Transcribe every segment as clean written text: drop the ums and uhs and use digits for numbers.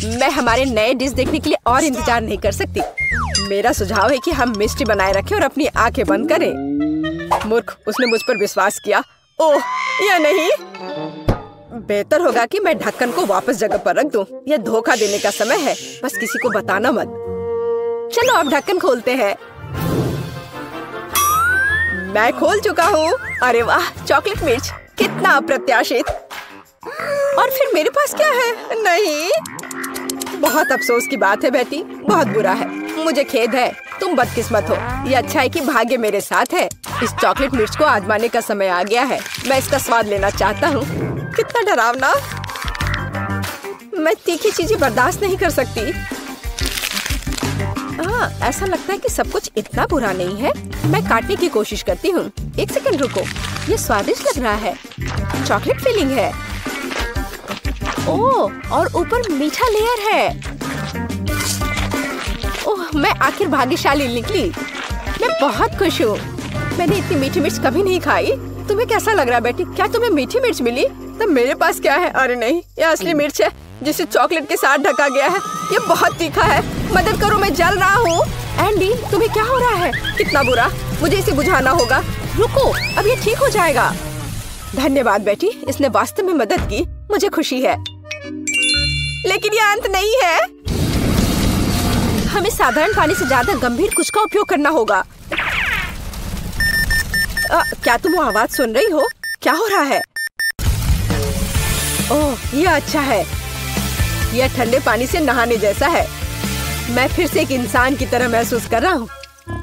मैं हमारे नए डिश देखने के लिए और इंतजार नहीं कर सकती। मेरा सुझाव है कि हम मिस्ट्री बनाए रखें और अपनी आंखें बंद करें। मूर्ख, उसने मुझ पर विश्वास किया। ओह, या नहीं। बेहतर होगा कि मैं ढक्कन को वापस जगह पर रख दूं। यह धोखा देने का समय है, बस किसी को बताना मत। चलो अब ढक्कन खोलते हैं। मैं खोल चुका हूँ। अरे वाह, चॉकलेट मिर्च, कितना अप्रत्याशित। और फिर मेरे पास क्या है? नहीं, बहुत अफसोस की बात है बेटी, बहुत बुरा है। मुझे खेद है, तुम बदकिस्मत हो। ये अच्छा है कि भाग्य मेरे साथ है। इस चॉकलेट मिर्च को आजमाने का समय आ गया है। मैं इसका स्वाद लेना चाहता हूँ। कितना डरावना। मैं तीखी चीजें बर्दाश्त नहीं कर सकती। ऐसा लगता है कि सब कुछ इतना बुरा नहीं है। मैं काटने की कोशिश करती हूँ। एक सेकंड रुको, ये स्वादिष्ट लग रहा है। चॉकलेट फिलिंग है। ओह, और ऊपर मीठा लेयर है। ओह, मैं आखिर भाग्यशाली निकली। मैं बहुत खुश हूँ। मैंने इतनी मीठी मिर्च कभी नहीं खाई। तुम्हें कैसा लग रहा है बेटी? क्या तुम्हें मीठी मिर्च मिली? तब मेरे पास क्या है? अरे नहीं, यह असली मिर्च है जिसे चॉकलेट के साथ ढका गया है। ये बहुत तीखा है। मदद करो, मैं जल रहा हूँ। एंडी, तुम्हें क्या हो रहा है? कितना बुरा। मुझे इसे बुझाना होगा। रुको, अब ये ठीक हो जाएगा। धन्यवाद बेटी, इसने वास्तव में मदद की। मुझे खुशी है। लेकिन ये अंत नहीं है। हमें साधारण पानी से ज्यादा गंभीर कुछ का उपयोग करना होगा। क्या तुम वो आवाज सुन रही हो? क्या हो रहा है? ओह, ये अच्छा है। यह ठंडे पानी से नहाने जैसा है। मैं फिर से एक इंसान की तरह महसूस कर रहा हूँ।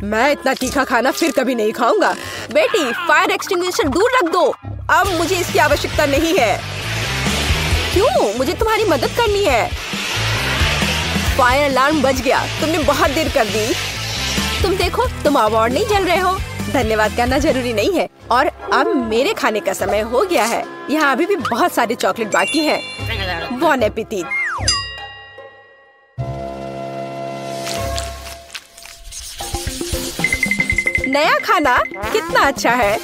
मैं इतना तीखा खाना फिर कभी नहीं खाऊंगा। बेटी, फायर एक्सटिंग्विशर दूर रख दो। अब मुझे इसकी आवश्यकता नहीं है। क्यों? मुझे तुम्हारी मदद करनी है। फायर अलार्म बज गया। तुमने बहुत देर कर दी। तुम देखो, तुम अवार्ड नहीं जल रहे हो। धन्यवाद करना जरूरी नहीं है। और अब मेरे खाने का समय हो गया है। यहाँ अभी भी बहुत सारे चॉकलेट बाकी हैं। बॉन एपेटिट। नया खाना कितना अच्छा है।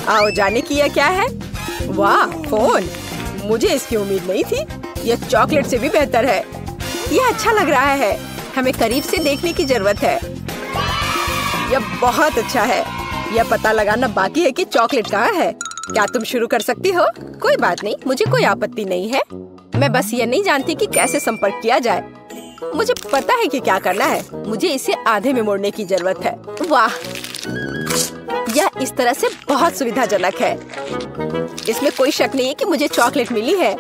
आओ जाने की यह क्या है? वाह, फोन। मुझे इसकी उम्मीद नहीं थी। यह चॉकलेट से भी बेहतर है। यह अच्छा लग रहा है। हमें करीब से देखने की जरूरत है। यह बहुत अच्छा है। यह पता लगाना बाकी है कि चॉकलेट कहाँ है। क्या तुम शुरू कर सकती हो? कोई बात नहीं, मुझे कोई आपत्ति नहीं है। मैं बस ये नहीं जानती कि कैसे संपर्क किया जाए। मुझे पता है कि क्या करना है। मुझे इसे आधे में मोड़ने की जरूरत है। वाह, यह इस तरह से बहुत सुविधाजनक है। इसमें कोई शक नहीं है कि मुझे चॉकलेट मिली है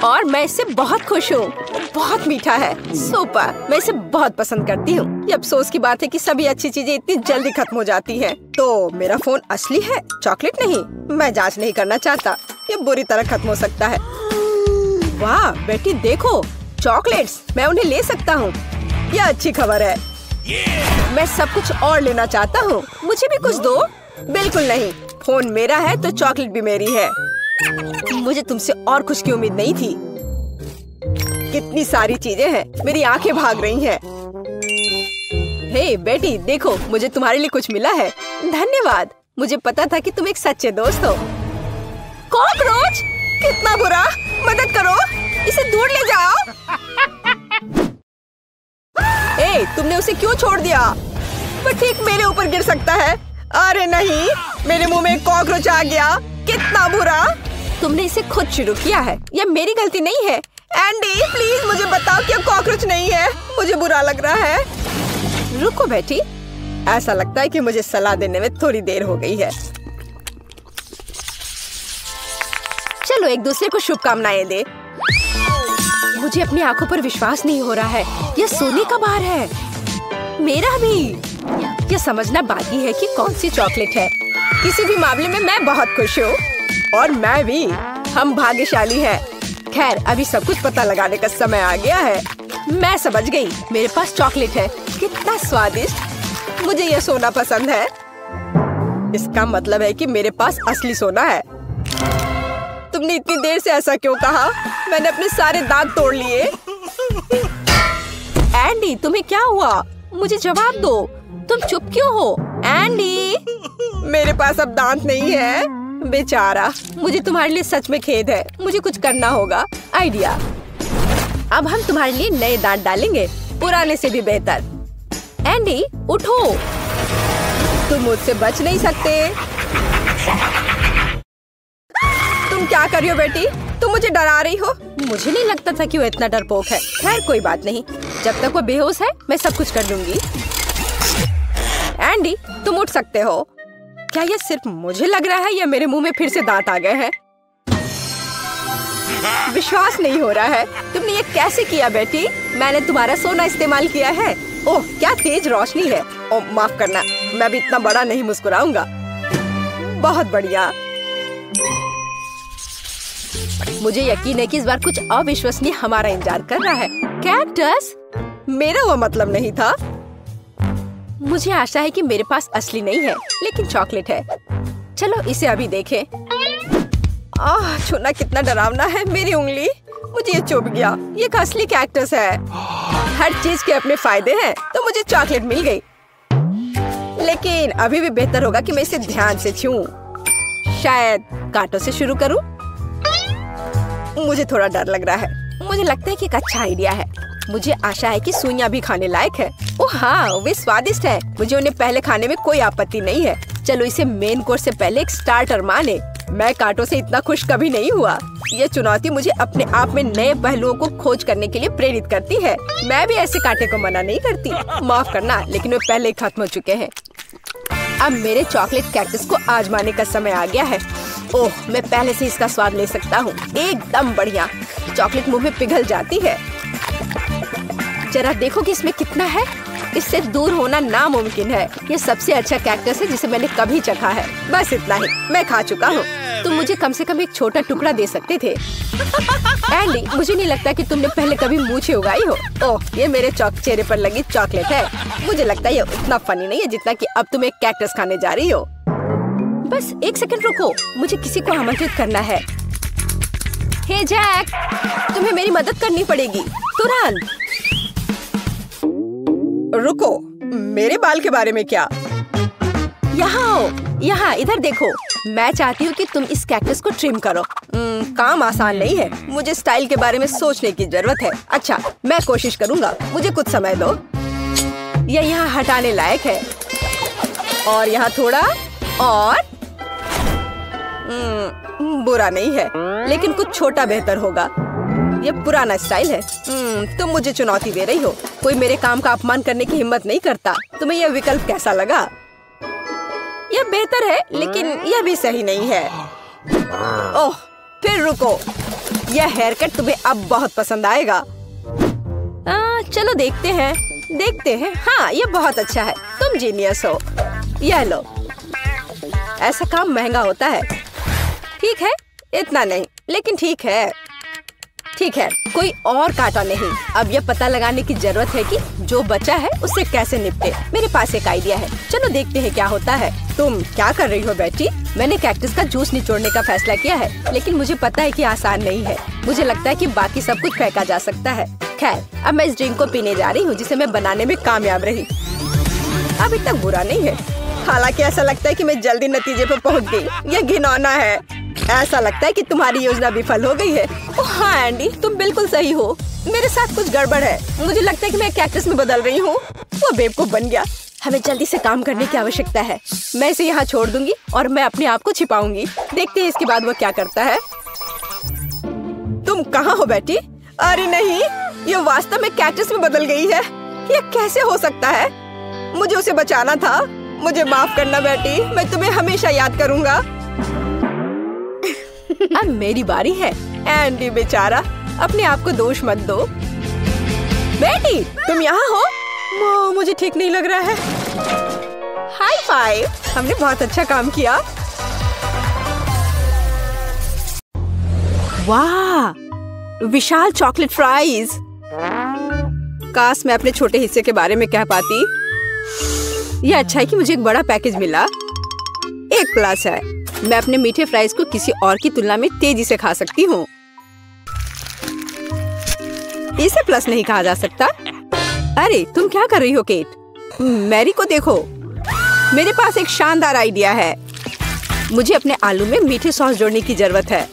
और मैं इससे बहुत खुश हूँ। बहुत मीठा है। सुपर, मैं इसे बहुत पसंद करती हूँ। ये अफसोस की बात है कि सभी अच्छी चीजें इतनी जल्दी खत्म हो जाती हैं। तो मेरा फोन असली है, चॉकलेट नहीं। मैं जांच नहीं करना चाहता। ये बुरी तरह खत्म हो सकता है। वाह बेटी, देखो चॉकलेट्स। मैं उन्हें ले सकता हूँ। यह अच्छी खबर है। मैं सब कुछ और लेना चाहता हूँ। मुझे भी कुछ दो। बिल्कुल नहीं, फोन मेरा है तो चॉकलेट भी मेरी है। मुझे तुमसे और कुछ की उम्मीद नहीं थी। कितनी सारी चीजें हैं। मेरी आंखें भाग रही हैं। हे बेटी, देखो मुझे तुम्हारे लिए कुछ मिला है। धन्यवाद। मुझे पता था कि तुम एक सच्चे दोस्त हो। कॉकरोच, कितना बुरा। मदद करो, इसे दूर ले जाओ। ए, तुमने उसे क्यों छोड़ दिया? वो ठीक मेरे ऊपर गिर सकता है। अरे नहीं, मेरे मुंह में कॉकरोच आ गया। कितना बुरा। तुमने इसे खुद शुरू किया है। यह मेरी गलती नहीं है। एंडी, प्लीज मुझे बताओ कि कॉकरोच नहीं है। मुझे बुरा लग रहा है। रुको बेटी, ऐसा लगता है कि मुझे सलाह देने में थोड़ी देर हो गई है। चलो एक दूसरे को शुभकामनाएं दे। मुझे अपनी आंखों पर विश्वास नहीं हो रहा है। यह सोने का बार है। मेरा भी। यह समझना बाकी है कि कौन सी चॉकलेट है। किसी भी मामले में मैं बहुत खुश हूँ। और मैं भी। हम भाग्यशाली हैं। खैर, अभी सब कुछ पता लगाने का समय आ गया है। मैं समझ गई। मेरे पास चॉकलेट है। कितना स्वादिष्ट। मुझे यह सोना पसंद है। इसका मतलब है कि मेरे पास असली सोना है। तुमने इतनी देर से ऐसा क्यों कहा? मैंने अपने सारे दांत तोड़ लिए। एंडी, तुम्हें क्या हुआ? मुझे जवाब दो। तुम चुप क्यों हो? एंडी, मेरे पास अब दांत नहीं है। बेचारा, मुझे तुम्हारे लिए सच में खेद है। मुझे कुछ करना होगा। आइडिया। अब हम तुम्हारे लिए नए दांत डालेंगे, पुराने से भी बेहतर। एंडी उठो, तुम मुझसे बच नहीं सकते। तुम क्या कर रही हो बेटी? तुम मुझे डरा रही हो। मुझे नहीं लगता था कि वो इतना डरपोक है। खैर कोई बात नहीं, जब तक वो बेहोश है मैं सब कुछ कर लूंगी। एंडी तुम उठ सकते हो। क्या ये सिर्फ मुझे लग रहा है या मेरे मुंह में फिर से दांत आ गए हैं? विश्वास नहीं हो रहा है। तुमने ये कैसे किया बेटी? मैंने तुम्हारा सोना इस्तेमाल किया है। ओह क्या तेज रोशनी है। ओह माफ करना, मैं भी इतना बड़ा नहीं मुस्कुराऊंगा। बहुत बढ़िया। मुझे यकीन है कि इस बार कुछ अविश्वसनीय हमारा इंतजार कर रहा है। कैक्टस? मेरा वो मतलब नहीं था। मुझे आशा है कि मेरे पास असली नहीं है, लेकिन चॉकलेट है। चलो इसे अभी देखें। छूना कितना डरावना है। मेरी उंगली, मुझे ये चुभ गया। ये एक असली कैक्टस है। हर चीज के अपने फायदे हैं, तो मुझे चॉकलेट मिल गई। लेकिन अभी भी बेहतर होगा कि मैं इसे ध्यान से छूऊं। शायद कांटों से शुरू करूं। मुझे थोड़ा डर लग रहा है। मुझे लगता है कि एक अच्छा आइडिया है। मुझे आशा है कि सुइयां भी खाने लायक है। ओह हाँ, वे स्वादिष्ट है। मुझे उन्हें पहले खाने में कोई आपत्ति नहीं है। चलो इसे मेन कोर्स से पहले एक स्टार्टर माने। मैं कांटों से इतना खुश कभी नहीं हुआ। ये चुनौती मुझे अपने आप में नए पहलुओं को खोज करने के लिए प्रेरित करती है। मैं भी ऐसे कांटे को मना नहीं करती। माफ करना, लेकिन वे पहले ही खत्म हो चुके हैं। अब मेरे चॉकलेट कैक्टस को आजमाने का समय आ गया है। ओह मैं पहले से इसका स्वाद ले सकता हूँ। एकदम बढ़िया। चॉकलेट मुंह में पिघल जाती है। जरा देखो कि इसमें कितना है। इससे दूर होना नामुमकिन है। ये सबसे अच्छा कैक्टस है जिसे मैंने कभी चखा है। बस इतना ही, मैं खा चुका हूँ। तुम मुझे कम से कम एक छोटा टुकड़ा दे सकते थे। एंडी मुझे नहीं लगता कि तुमने पहले कभी मूछें उगाई हो। ओह ये मेरे चेहरे पर लगी चॉकलेट है। मुझे लगता है ये उतना फनी नहीं है जितना कि अब तुम एक कैक्टस खाने जा रही हो। बस एक सेकंड रुको, मुझे किसी को आमंत्रित करना है। हे जैक, तुम्हें मेरी मदद करनी पड़ेगी तुरंत। रुको, मेरे बाल के बारे में क्या? यहाँ आओ, यहाँ इधर देखो। मैं चाहती हूँ कि तुम इस कैक्टस को ट्रिम करो। काम आसान नहीं है। मुझे स्टाइल के बारे में सोचने की जरूरत है। अच्छा मैं कोशिश करूँगा, मुझे कुछ समय दो। यह यहाँ हटाने लायक है। और यहाँ थोड़ा और। बुरा नहीं है, लेकिन कुछ छोटा बेहतर होगा। ये पुराना स्टाइल है। तुम मुझे चुनौती दे रही हो। कोई मेरे काम का अपमान करने की हिम्मत नहीं करता। तुम्हें यह विकल्प कैसा लगा? यह बेहतर है, लेकिन यह भी सही नहीं है। ओह फिर रुको, यह हेयर कट तुम्हें अब बहुत पसंद आएगा। चलो देखते हैं। हाँ ये बहुत अच्छा है। तुम जीनियस हो। यह लो। ऐसा काम महंगा होता है। ठीक है, इतना नहीं, लेकिन ठीक है, कोई और कांटा नहीं। अब यह पता लगाने की जरूरत है कि जो बचा है उससे कैसे निपटे। मेरे पास एक आइडिया है। चलो देखते हैं क्या होता है। तुम क्या कर रही हो बेटी? मैंने कैक्टस का जूस निचोड़ने का फैसला किया है, लेकिन मुझे पता है कि आसान नहीं है। मुझे लगता है कि बाकी सब कुछ फेंका जा सकता है। खैर अब मैं इस ड्रिंक को पीने जा रही हूँ जिसे मैं बनाने में कामयाब रही। अभी तक बुरा नहीं है, हालांकि ऐसा लगता है कि मैं जल्दी नतीजे पर पहुँच गई। यह घिनौना है। ऐसा लगता है कि तुम्हारी योजना विफल हो गई है। ओह हाँ एंडी, तुम बिल्कुल सही हो। मेरे साथ कुछ गड़बड़ है। मुझे लगता है कि मैं कैक्टस में बदल रही हूँ। वो बेवकूफ बन गया। हमें जल्दी से काम करने की आवश्यकता है। मैं इसे यहाँ छोड़ दूंगी और मैं अपने आप को छिपाऊंगी। देखते हैं इसके बाद वो क्या करता है। तुम कहाँ हो बेटी? अरे नहीं, ये वास्तव में कैक्टस में बदल गई है। ये कैसे हो सकता है? मुझे उसे बचाना था। मुझे माफ करना बेटी, मैं तुम्हें हमेशा याद करूँगा। अब मेरी बारी है। एंडी बेचारा, अपने आप को दोष मत दो। बेटी तुम यहाँ हो? मुझे ठीक नहीं लग रहा है। हाई फाइव, हमने बहुत अच्छा काम किया। वाह, विशाल चॉकलेट फ्राइज। काश मैं अपने छोटे हिस्से के बारे में कह पाती। यह अच्छा है कि मुझे एक बड़ा पैकेज मिला। एक प्लस है, मैं अपने मीठे फ्राइज को किसी और की तुलना में तेजी से खा सकती हूँ। इसे प्लस नहीं कहा जा सकता। अरे तुम क्या कर रही हो केट? मैरी को देखो। मेरे पास एक शानदार आइडिया है। मुझे अपने आलू में मीठे सॉस जोड़ने की जरूरत है।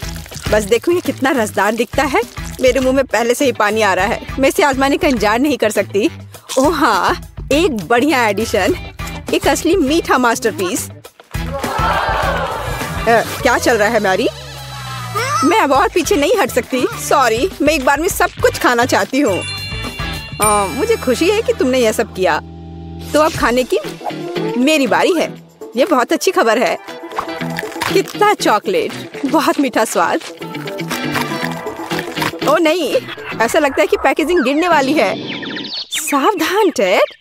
बस देखो ये कितना रसदार दिखता है। मेरे मुंह में पहले से ही पानी आ रहा है। मैं इसे आजमाने का इंतजार नहीं कर सकती। ओह हाँ, एक बढ़िया एडिशन, एक असली मीठा मास्टरपीस। क्या चल रहा है मैरी? मैं अब और पीछे नहीं हट सकती। सॉरी, मैं एक बार में सब कुछ खाना चाहती हूँ। मुझे खुशी है कि तुमने यह सब किया। तो अब खाने की मेरी बारी है। ये बहुत अच्छी खबर है। कितना चॉकलेट, बहुत मीठा स्वाद। ओ नहीं, ऐसा लगता है कि पैकेजिंग गिरने वाली है। सावधान टेड,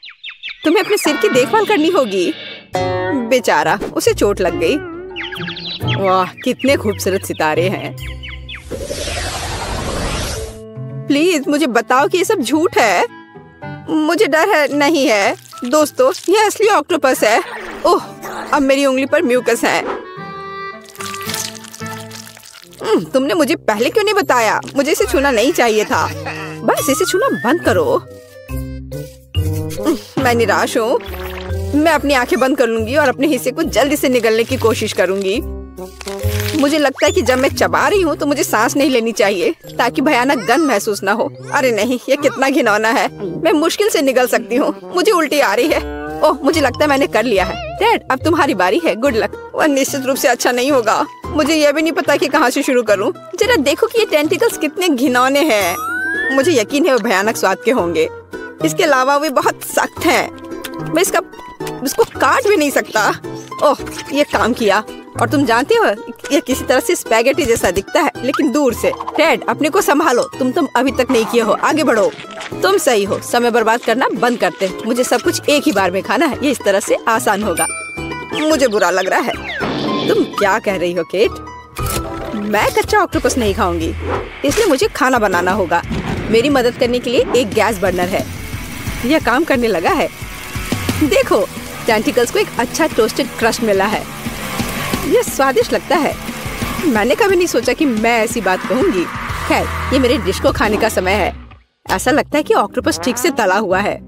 तुम्हें अपने सिर की देखभाल करनी होगी। बेचारा, उसे चोट लग गई। वाह, कितने खूबसूरत सितारे हैं। प्लीज मुझे बताओ कि ये सब झूठ है। मुझे डर है। नहीं है दोस्तों, ये असली ऑक्टोपस है। ओह, अब मेरी उंगली पर म्यूकस है। तुमने मुझे पहले क्यों नहीं बताया? मुझे इसे छूना नहीं चाहिए था। बस इसे छूना बंद करो। मैं निराश हूँ। मैं अपनी आंखें बंद कर लूंगी और अपने हिस्से को जल्दी से निगलने की कोशिश करूंगी। मुझे लगता है कि जब मैं चबा रही हूँ तो मुझे सांस नहीं लेनी चाहिए ताकि भयानक गंध महसूस ना हो। अरे नहीं, ये कितना घिनौना है। मैं मुश्किल से निगल सकती हूँ। मुझे उल्टी आ रही है। ओह, मुझे लगता है मैंने कर लिया है। टेड, अब तुम्हारी बारी है। Good luck. वह निश्चित रूप से अच्छा नहीं होगा। मुझे यह भी नहीं पता कि कहाँ से शुरू करूँ। जरा देखो कि ये टेंटिकल्स कितने घिनौने हैं। मुझे यकीन है वो भयानक स्वाद के होंगे। इसके अलावा वे बहुत सख्त हैं। मैं इसको काट भी नहीं सकता। ओह, ये काम किया। और तुम जानते हो, ये किसी तरह से स्पैगेटी जैसा दिखता है, लेकिन दूर से। टेड, अपने को संभालो। तुम अभी तक नहीं किए हो। आगे बढ़ो। तुम सही हो। समय बर्बाद करना बंद करते। मुझे सब कुछ एक ही बार में खाना है। ये इस तरह से आसान होगा। मुझे बुरा लग रहा है। तुम क्या कह रही हो केट? मैं कच्चा ऑक्टोपस नहीं खाऊंगी, इसलिए मुझे खाना बनाना होगा। मेरी मदद करने के लिए एक गैस बर्नर है। यह काम करने लगा है। देखो, टेंटिकल्स को एक अच्छा टोस्टेड क्रस्ट मिला है। यह स्वादिष्ट लगता है। मैंने कभी नहीं सोचा कि मैं ऐसी बात कहूंगी। खैर, ये मेरे डिश को खाने का समय है। ऐसा लगता है कि ऑक्टोपस ठीक से तला हुआ है।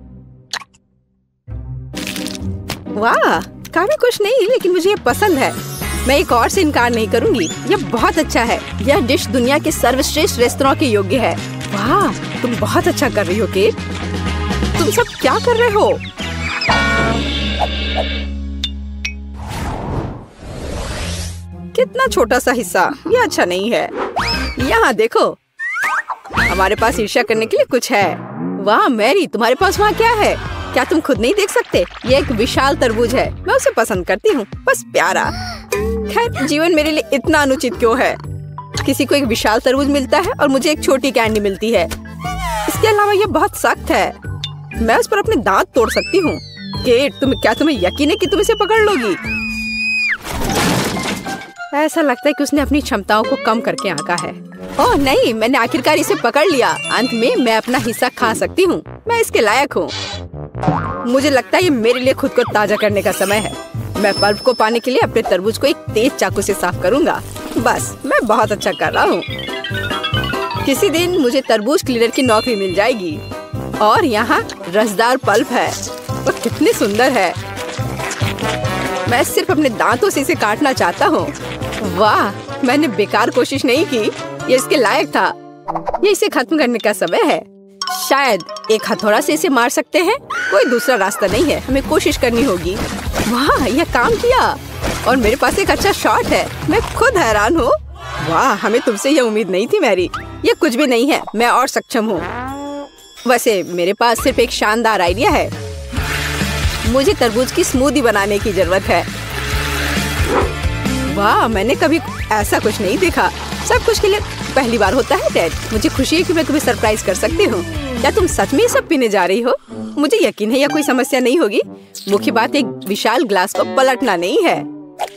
वाह, काफी कुछ नहीं, लेकिन मुझे ये पसंद है। मैं एक और से इनकार नहीं करूंगी। यह बहुत अच्छा है। यह डिश दुनिया के सर्वश्रेष्ठ रेस्तरां के योग्य है। वाह, तुम बहुत अच्छा कर रही हो केट। तुम सब क्या कर रहे हो? कितना छोटा सा हिस्सा। यह अच्छा नहीं है। यहाँ देखो, हमारे पास ईर्ष्या करने के लिए कुछ है। वाह मैरी, तुम्हारे पास वहाँ क्या है? क्या तुम खुद नहीं देख सकते? ये एक विशाल तरबूज है। मैं उसे पसंद करती हूँ। बस प्यारा। खैर, जीवन मेरे लिए इतना अनुचित क्यों है? किसी को एक विशाल तरबूज मिलता है और मुझे एक छोटी कैंडी मिलती है। इसके अलावा ये बहुत सख्त है। मैं उस पर अपने दांत तोड़ सकती हूँ। केट, तुम्हें यकीन है कि तुम इसे पकड़ लोगी? ऐसा लगता है कि उसने अपनी क्षमताओं को कम करके आंका है। ओह नहीं, मैंने आखिरकार इसे पकड़ लिया। अंत में मैं अपना हिस्सा खा सकती हूँ। मैं इसके लायक हूँ। मुझे लगता है ये मेरे लिए खुद को ताजा करने का समय है। मैं पल्प को पाने के लिए अपने तरबूज को एक तेज चाकू से साफ करूँगा। बस, मैं बहुत अच्छा कर रहा हूँ। किसी दिन मुझे तरबूज क्लीनर की नौकरी मिल जाएगी। और यहाँ रसदार पल्प है। वो कितनी सुंदर है। मैं सिर्फ अपने दांतों से इसे काटना चाहता हूँ। वाह, मैंने बेकार कोशिश नहीं की। ये इसके लायक था। ये इसे खत्म करने का समय है। शायद एक हथौड़ा से इसे मार सकते हैं। कोई दूसरा रास्ता नहीं है। हमें कोशिश करनी होगी। वाह, यह काम किया। और मेरे पास एक अच्छा शॉट है। मैं खुद हैरान हूँ। वाह, हमें तुमसे यह उम्मीद नहीं थी मैरी। ये कुछ भी नहीं है। मैं और सक्षम हूँ। वैसे मेरे पास सिर्फ एक शानदार आइडिया है। मुझे तरबूज की स्मूदी बनाने की जरूरत है। वाह, मैंने कभी ऐसा कुछ नहीं देखा। सब कुछ के लिए पहली बार होता है टेड। मुझे खुशी है कि मैं तुम्हें सरप्राइज कर सकती हूँ। क्या तुम सच में सब पीने जा रही हो? मुझे यकीन है यह कोई समस्या नहीं होगी। मुख्य बात एक विशाल ग्लास को पलटना नहीं है।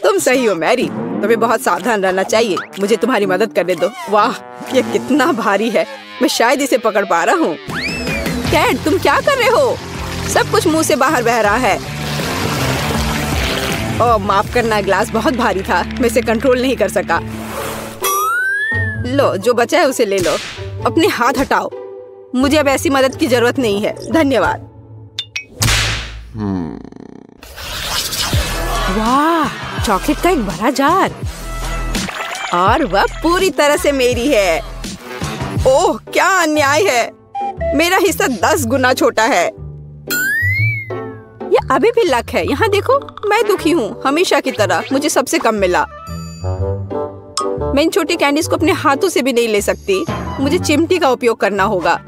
तुम सही हो मैरी, तुम्हें बहुत सावधान रहना चाहिए। मुझे तुम्हारी मदद करने दो। वाह, यह कितना भारी है। मैं शायद इसे पकड़ पा रहा हूँ। टेड, तुम क्या कर रहे हो? सब कुछ मुंह से बाहर बह रहा है। ओह, माफ करना, ग्लास बहुत भारी था। मैं इसे कंट्रोल नहीं कर सका। लो, जो बचा है उसे ले लो। अपने हाथ हटाओ। मुझे अब ऐसी मदद की जरूरत नहीं है। धन्यवाद। वाह, चॉकलेट का एक बड़ा जार। और वह पूरी तरह से मेरी है। ओह क्या अन्याय है, मेरा हिस्सा 10 गुना छोटा है। ये अभी भी लक है, यहाँ देखो मैं दुखी हूँ, हमेशा की तरह मुझे सबसे कम मिला। मैं इन छोटी कैंडीज को अपने हाथों से भी नहीं ले सकती, मुझे चिमटी का उपयोग करना होगा।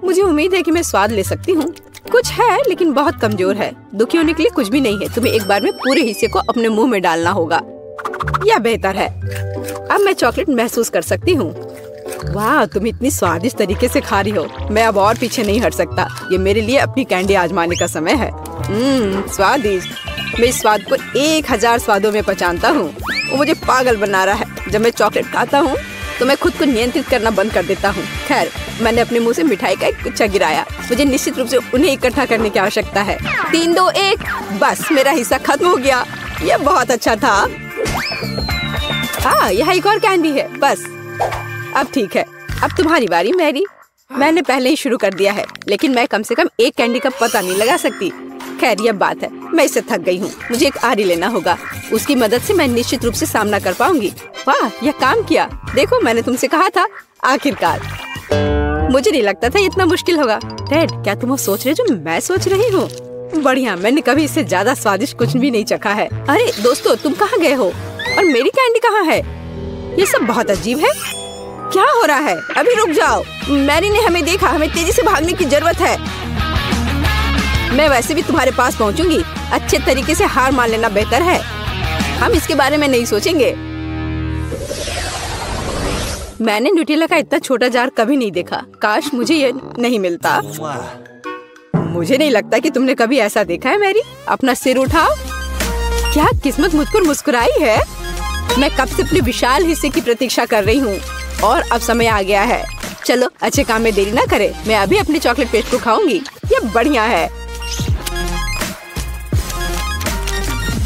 मुझे उम्मीद है कि मैं स्वाद ले सकती हूँ। कुछ है लेकिन बहुत कमजोर है। दुखी होने के लिए कुछ भी नहीं है, तुम्हें एक बार में पूरे हिस्से को अपने मुंह में डालना होगा। यह बेहतर है। अब मैं चॉकलेट महसूस कर सकती हूँ। वाह, तुम इतनी स्वादिष्ट तरीके से खा रही हो, मैं अब और पीछे नहीं हट सकता। ये मेरे लिए अपनी कैंडी आजमाने का समय है। स्वादिष्ट। मैं इस स्वाद को 1000 स्वादों में पहचानता हूँ। वो मुझे पागल बना रहा है। जब मैं चॉकलेट खाता हूँ तो मैं खुद को नियंत्रित करना बंद कर देता हूँ। खैर, मैंने अपने मुंह से मिठाई का एक गुच्छा गिराया। मुझे निश्चित रूप से उन्हें इकट्ठा करने की आवश्यकता है। 3, 2, 1, बस मेरा हिस्सा खत्म हो गया। यह बहुत अच्छा था। हाँ, यहाँ एक और कैंडी है। बस अब ठीक है। अब तुम्हारी बारी मैरी। मैंने पहले ही शुरू कर दिया है, लेकिन मैं कम से कम एक कैंडी का पता नहीं लगा सकती। खैर, यह बात है, मैं इससे थक गई हूँ। मुझे एक आरी लेना होगा, उसकी मदद से मैं निश्चित रूप से सामना कर पाऊंगी। वाह, यह काम किया। देखो, मैंने तुमसे कहा था, आखिरकार। मुझे नहीं लगता था इतना मुश्किल होगा। टेड, क्या तुम वो सोच रहे जो मैं सोच रही हूँ? बढ़िया, मैंने कभी इससे ज्यादा स्वादिष्ट कुछ भी नहीं चखा है। अरे दोस्तों, तुम कहाँ गए हो? और मेरी कैंडी कहाँ है? ये सब बहुत अजीब है। क्या हो रहा है? अभी रुक जाओ। मैरी ने हमें देखा, हमें तेजी से भागने की जरूरत है। मैं वैसे भी तुम्हारे पास पहुंचूंगी। अच्छे तरीके से हार मान लेना बेहतर है। हम इसके बारे में नहीं सोचेंगे। मैंने न्यूटेला का इतना छोटा जार कभी नहीं देखा। काश मुझे ये नहीं मिलता। मुझे नहीं लगता कि तुमने कभी ऐसा देखा है मैरी। अपना सिर उठाओ। क्या किस्मत मुझ पर मुस्कुराई है। मैं कब से अपने विशाल हिस्से की प्रतीक्षा कर रही हूँ और अब समय आ गया है। चलो अच्छे काम में देरी ना करें। मैं अभी अपने चॉकलेट पेस्ट को खाऊंगी। ये बढ़िया है।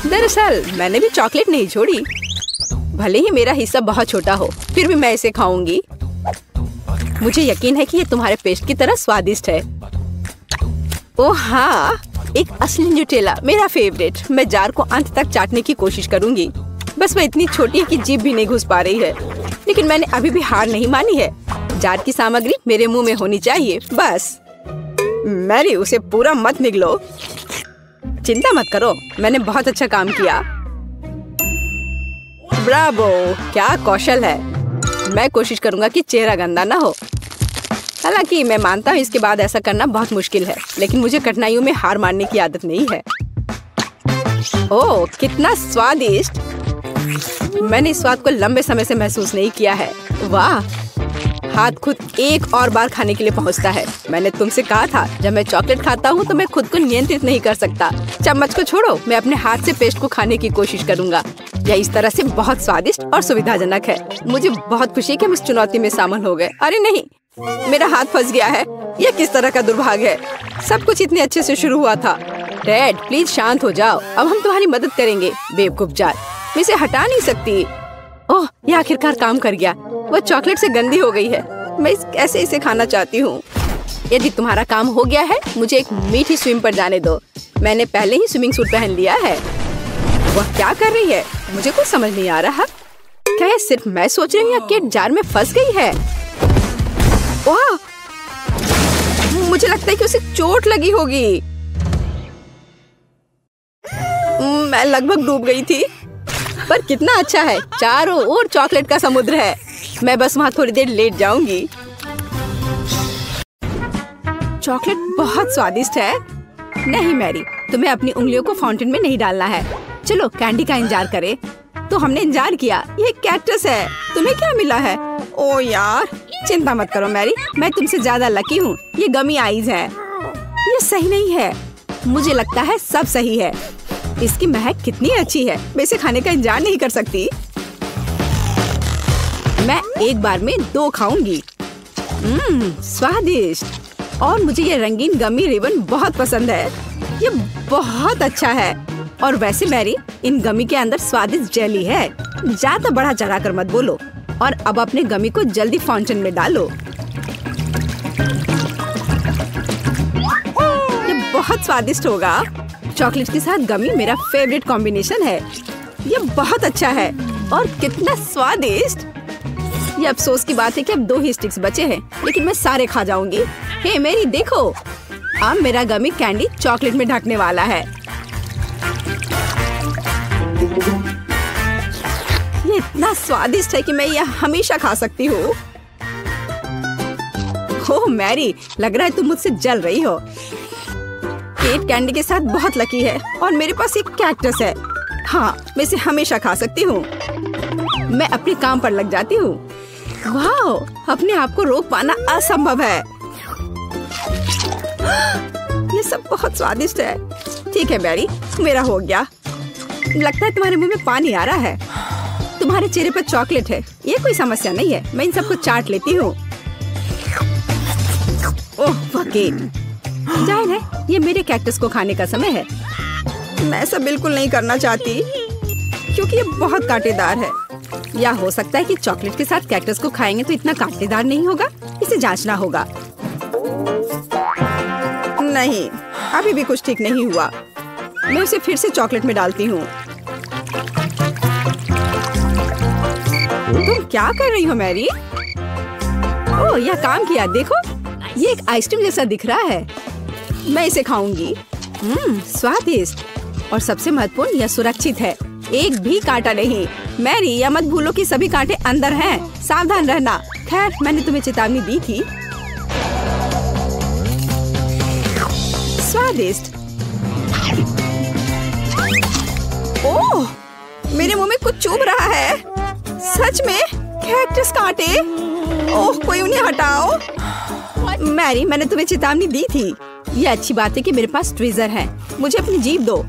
दरअसल मैंने भी चॉकलेट नहीं छोड़ी। भले ही मेरा हिस्सा बहुत छोटा हो, फिर भी मैं इसे खाऊंगी। मुझे यकीन है कि ये तुम्हारे पेस्ट की तरह स्वादिष्ट है। ओह हाँ, एक असली न्यूटेला, मेरा फेवरेट। मैं जार को अंत तक चाटने की कोशिश करूंगी। बस वह इतनी छोटी है कि जीभ भी नहीं घुस पा रही है। लेकिन मैंने अभी भी हार नहीं मानी है। जार की सामग्री मेरे मुंह में होनी चाहिए। बस मैरी, उसे पूरा मत निगलो। चिंता मत करो, मैंने बहुत अच्छा काम किया। ब्रावो, क्या कौशल है। मैं कोशिश करूंगा कि चेहरा गंदा ना हो। हालांकि मैं मानता हूँ इसके बाद ऐसा करना बहुत मुश्किल है, लेकिन मुझे कठिनाइयों में हार मानने की आदत नहीं है। ओह, कितना स्वादिष्ट। मैंने इस स्वाद को लंबे समय से महसूस नहीं किया है। वाह, हाथ खुद एक और बार खाने के लिए पहुंचता है। मैंने तुमसे कहा था, जब मैं चॉकलेट खाता हूँ तो मैं खुद को नियंत्रित नहीं कर सकता। चम्मच को छोड़ो, मैं अपने हाथ से पेस्ट को खाने की कोशिश करूंगा। यह इस तरह से बहुत स्वादिष्ट और सुविधाजनक है। मुझे बहुत खुशी है कि हम इस चुनौती में शामिल हो गए। अरे नहीं, मेरा हाथ फंस गया है। यह किस तरह का दुर्भाग्य है। सब कुछ इतने अच्छे से शुरू हुआ था। टेड, प्लीज शांत हो जाओ। अब हम तुम्हारी मदद करेंगे। बेवकूफ जार, मैं इसे हटा नहीं सकती। ओह, यह आखिरकार काम कर गया। वो चॉकलेट से गंदी हो गई है। मैं कैसे इसे खाना चाहती हूँ। यदि तुम्हारा काम हो गया है, मुझे एक मीठी स्विम पर जाने दो। मैंने पहले ही स्विमिंग सूट पहन लिया है। वह क्या कर रही है? मुझे कुछ समझ नहीं आ रहा। क्या ये सिर्फ मैं सोच रही हूँ या किट जार में फंस गई है? वाह, मुझे लगता है कि उसे चोट लगी होगी। मैं लगभग डूब गई थी। पर कितना अच्छा है, चारों ओर चॉकलेट का समुद्र है। मैं बस वहाँ थोड़ी देर लेट जाऊंगी। चॉकलेट बहुत स्वादिष्ट है। नहीं मैरी, तुम्हें अपनी उंगलियों को फाउंटेन में नहीं डालना है। चलो कैंडी का इंतजार करें। तो हमने इंतजार किया। ये कैक्टस है। तुम्हें क्या मिला है? ओ यार, चिंता मत करो मैरी, मैं तुमसे ज्यादा लकी हूँ। ये गमी आइज है। ये सही नहीं है। मुझे लगता है सब सही है। इसकी महक कितनी अच्छी है। मैं इसे खाने का इंतजार नहीं कर सकती। मैं एक बार में 2 खाऊंगी। स्वादिष्ट। और मुझे ये रंगीन गमी रिबन बहुत पसंद है। ये बहुत अच्छा है। और वैसे मैरी, इन गमी के अंदर स्वादिष्ट जेली है। ज्यादा बढ़ा चढ़ा कर मत बोलो। और अब अपने गमी को जल्दी फाउंटेन में डालो। ये बहुत स्वादिष्ट होगा। चॉकलेट के साथ गमी मेरा फेवरेट कॉम्बिनेशन है। ये बहुत अच्छा है। और कितना स्वादिष्ट। ये अफसोस की बात है कि अब 2 ही स्टिक्स बचे हैं, लेकिन मैं सारे खा जाऊंगी। हे मेरी देखो, अब मेरा गमी कैंडी चॉकलेट में ढकने वाला है। ये इतना स्वादिष्ट है कि मैं यह हमेशा खा सकती हूँ। ओह मैरी, लग रहा है तुम मुझसे जल रही हो। केट कैंडी के साथ बहुत लकी है और मेरे पास एक कैक्टस है। हाँ, मैं इसे हमेशा खा सकती हूँ। मैं अपने काम पर लग जाती हूँ। वाह, अपने आप को रोक पाना असंभव है। ये सब बहुत स्वादिष्ट है। ठीक है मैरी, मेरा हो गया। लगता है तुम्हारे मुंह में पानी आ रहा है। तुम्हारे चेहरे पर चॉकलेट है, ये कोई समस्या नहीं है। मैं इन सबको चाट लेती हूँ। ओह केट, जाहिर है ये मेरे कैक्टस को खाने का समय है। मैं ऐसा बिल्कुल नहीं करना चाहती क्योंकि ये बहुत कांटेदार है। या हो सकता है कि चॉकलेट के साथ कैक्टस को खाएंगे तो इतना कांटेदार नहीं होगा। इसे जांचना होगा। नहीं, अभी भी कुछ ठीक नहीं हुआ। मैं उसे फिर से चॉकलेट में डालती हूँ। तुम क्या कर रही हो मैरी? ओह, यह काम किया। देखो, ये एक आइसक्रीम जैसा दिख रहा है। मैं इसे खाऊंगी। स्वादिष्ट और सबसे महत्वपूर्ण, यह सुरक्षित है। एक भी कांटा नहीं। मैरी, यह मत भूलो कि सभी कांटे अंदर हैं। सावधान रहना। खैर, मैंने तुम्हें चेतावनी दी थी। स्वादिष्ट। ओह, मेरे मुंह में कुछ चुभ रहा है। सच में कैक्टस कांटे। ओह, कोई उन्हें हटाओ। मैरी, मैंने तुम्हें चेतावनी दी थी। ये अच्छी बात है कि मेरे पास ट्विज़र है। मुझे अपनी जीभ दो।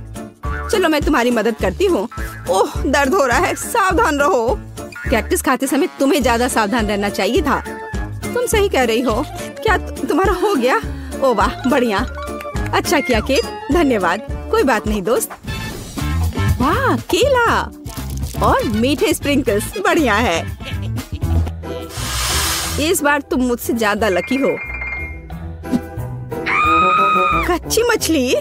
चलो, मैं तुम्हारी मदद करती हूँ। ओह, दर्द हो रहा है। सावधान रहो। कैक्टस खाते समय तुम्हें ज्यादा सावधान रहना चाहिए था। तुम सही कह रही हो। क्या तुम्हारा हो गया? ओह वाह, बढ़िया। अच्छा किया केट, धन्यवाद। कोई बात नहीं दोस्त। वाह, केला और मीठे स्प्रिंकल्स, बढ़िया है। इस बार तुम मुझसे ज्यादा लकी हो। कच्ची मछली?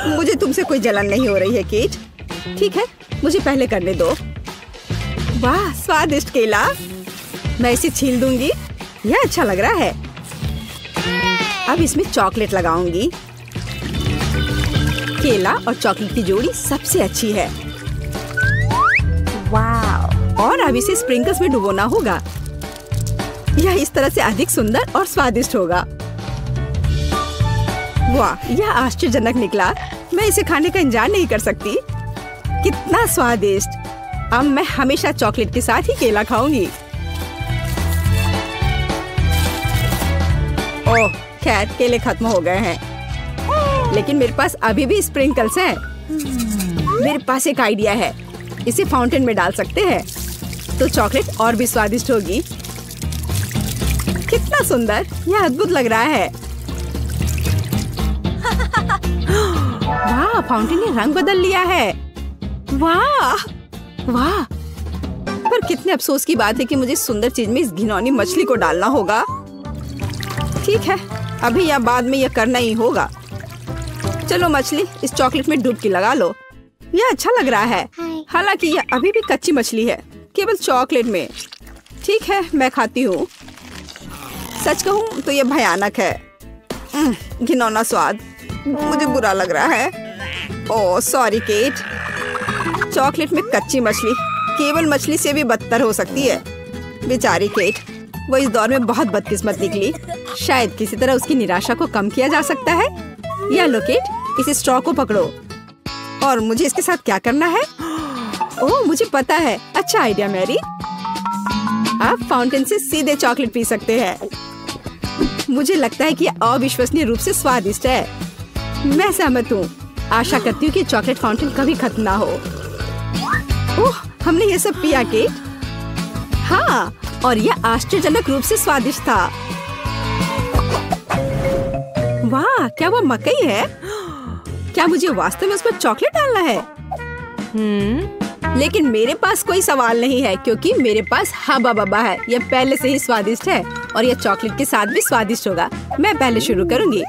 मुझे तुमसे कोई जलन नहीं हो रही है केट। ठीक है, मुझे पहले करने दो। वाह, स्वादिष्ट केला। मैं इसे छील दूंगी। यह अच्छा लग रहा है। अब इसमें चॉकलेट लगाऊंगी। केला और चॉकलेट की जोड़ी सबसे अच्छी है। वाह, और अब इसे स्प्रिंकल्स में डुबोना होगा। यह इस तरह से अधिक सुंदर और स्वादिष्ट होगा। वाह, यह आश्चर्यजनक निकला। मैं इसे खाने का इंतजार नहीं कर सकती। कितना स्वादिष्ट। अब मैं हमेशा चॉकलेट के साथ ही केला खाऊंगी। ओह, खैर केले खत्म हो गए हैं, लेकिन मेरे पास अभी भी स्प्रिंकल्स हैं। मेरे पास एक आइडिया है। इसे फाउंटेन में डाल सकते हैं तो चॉकलेट और भी स्वादिष्ट होगी। कितना सुंदर, यह अद्भुत लग रहा है। वाह, फाउंटेन ने रंग बदल लिया है। वाह वाह, पर कितने अफसोस की बात है कि मुझे सुंदर चीज में इस घिनौनी मछली को डालना होगा। ठीक है, अभी या बाद में यह करना ही होगा। चलो मछली, इस चॉकलेट में डुबकी लगा लो। यह अच्छा लग रहा है। हालांकि यह अभी भी कच्ची मछली है, केवल चॉकलेट में। ठीक है, मैं खाती हूँ। सच कहूँ तो यह भयानक है। घिनौना स्वाद, मुझे बुरा लग रहा है। Oh sorry cat. चॉकलेट में कच्ची मछली केवल मछली से भी बदतर हो सकती है। बेचारी केट, वो इस दौर में बहुत बदकिस्मत निकली। शायद किसी तरह उसकी निराशा को कम किया जा सकता है। या लो केट, इस स्ट्रॉ को पकड़ो। और मुझे इसके साथ क्या करना है? ओह, मुझे पता है। अच्छा आइडिया मैरी। आप फाउंटेन से सीधे चॉकलेट पी सकते हैं। मुझे लगता है कि यह अविश्वसनीय रूप से स्वादिष्ट है। मैं सहमत हूँ। आशा करती हूँ कि चॉकलेट फाउंटेन कभी खत्म ना हो। ओह, हमने ये सब पिया केट। हाँ, और यह आश्चर्यजनक रूप से स्वादिष्ट था। वाह, क्या वो मकई है? क्या मुझे वास्तव में उस पर चॉकलेट डालना है? लेकिन मेरे पास कोई सवाल नहीं है क्योंकि मेरे पास हब्बा बब्बा है। यह पहले से ही स्वादिष्ट है और यह चॉकलेट के साथ भी स्वादिष्ट होगा। मैं पहले शुरू करूंगी।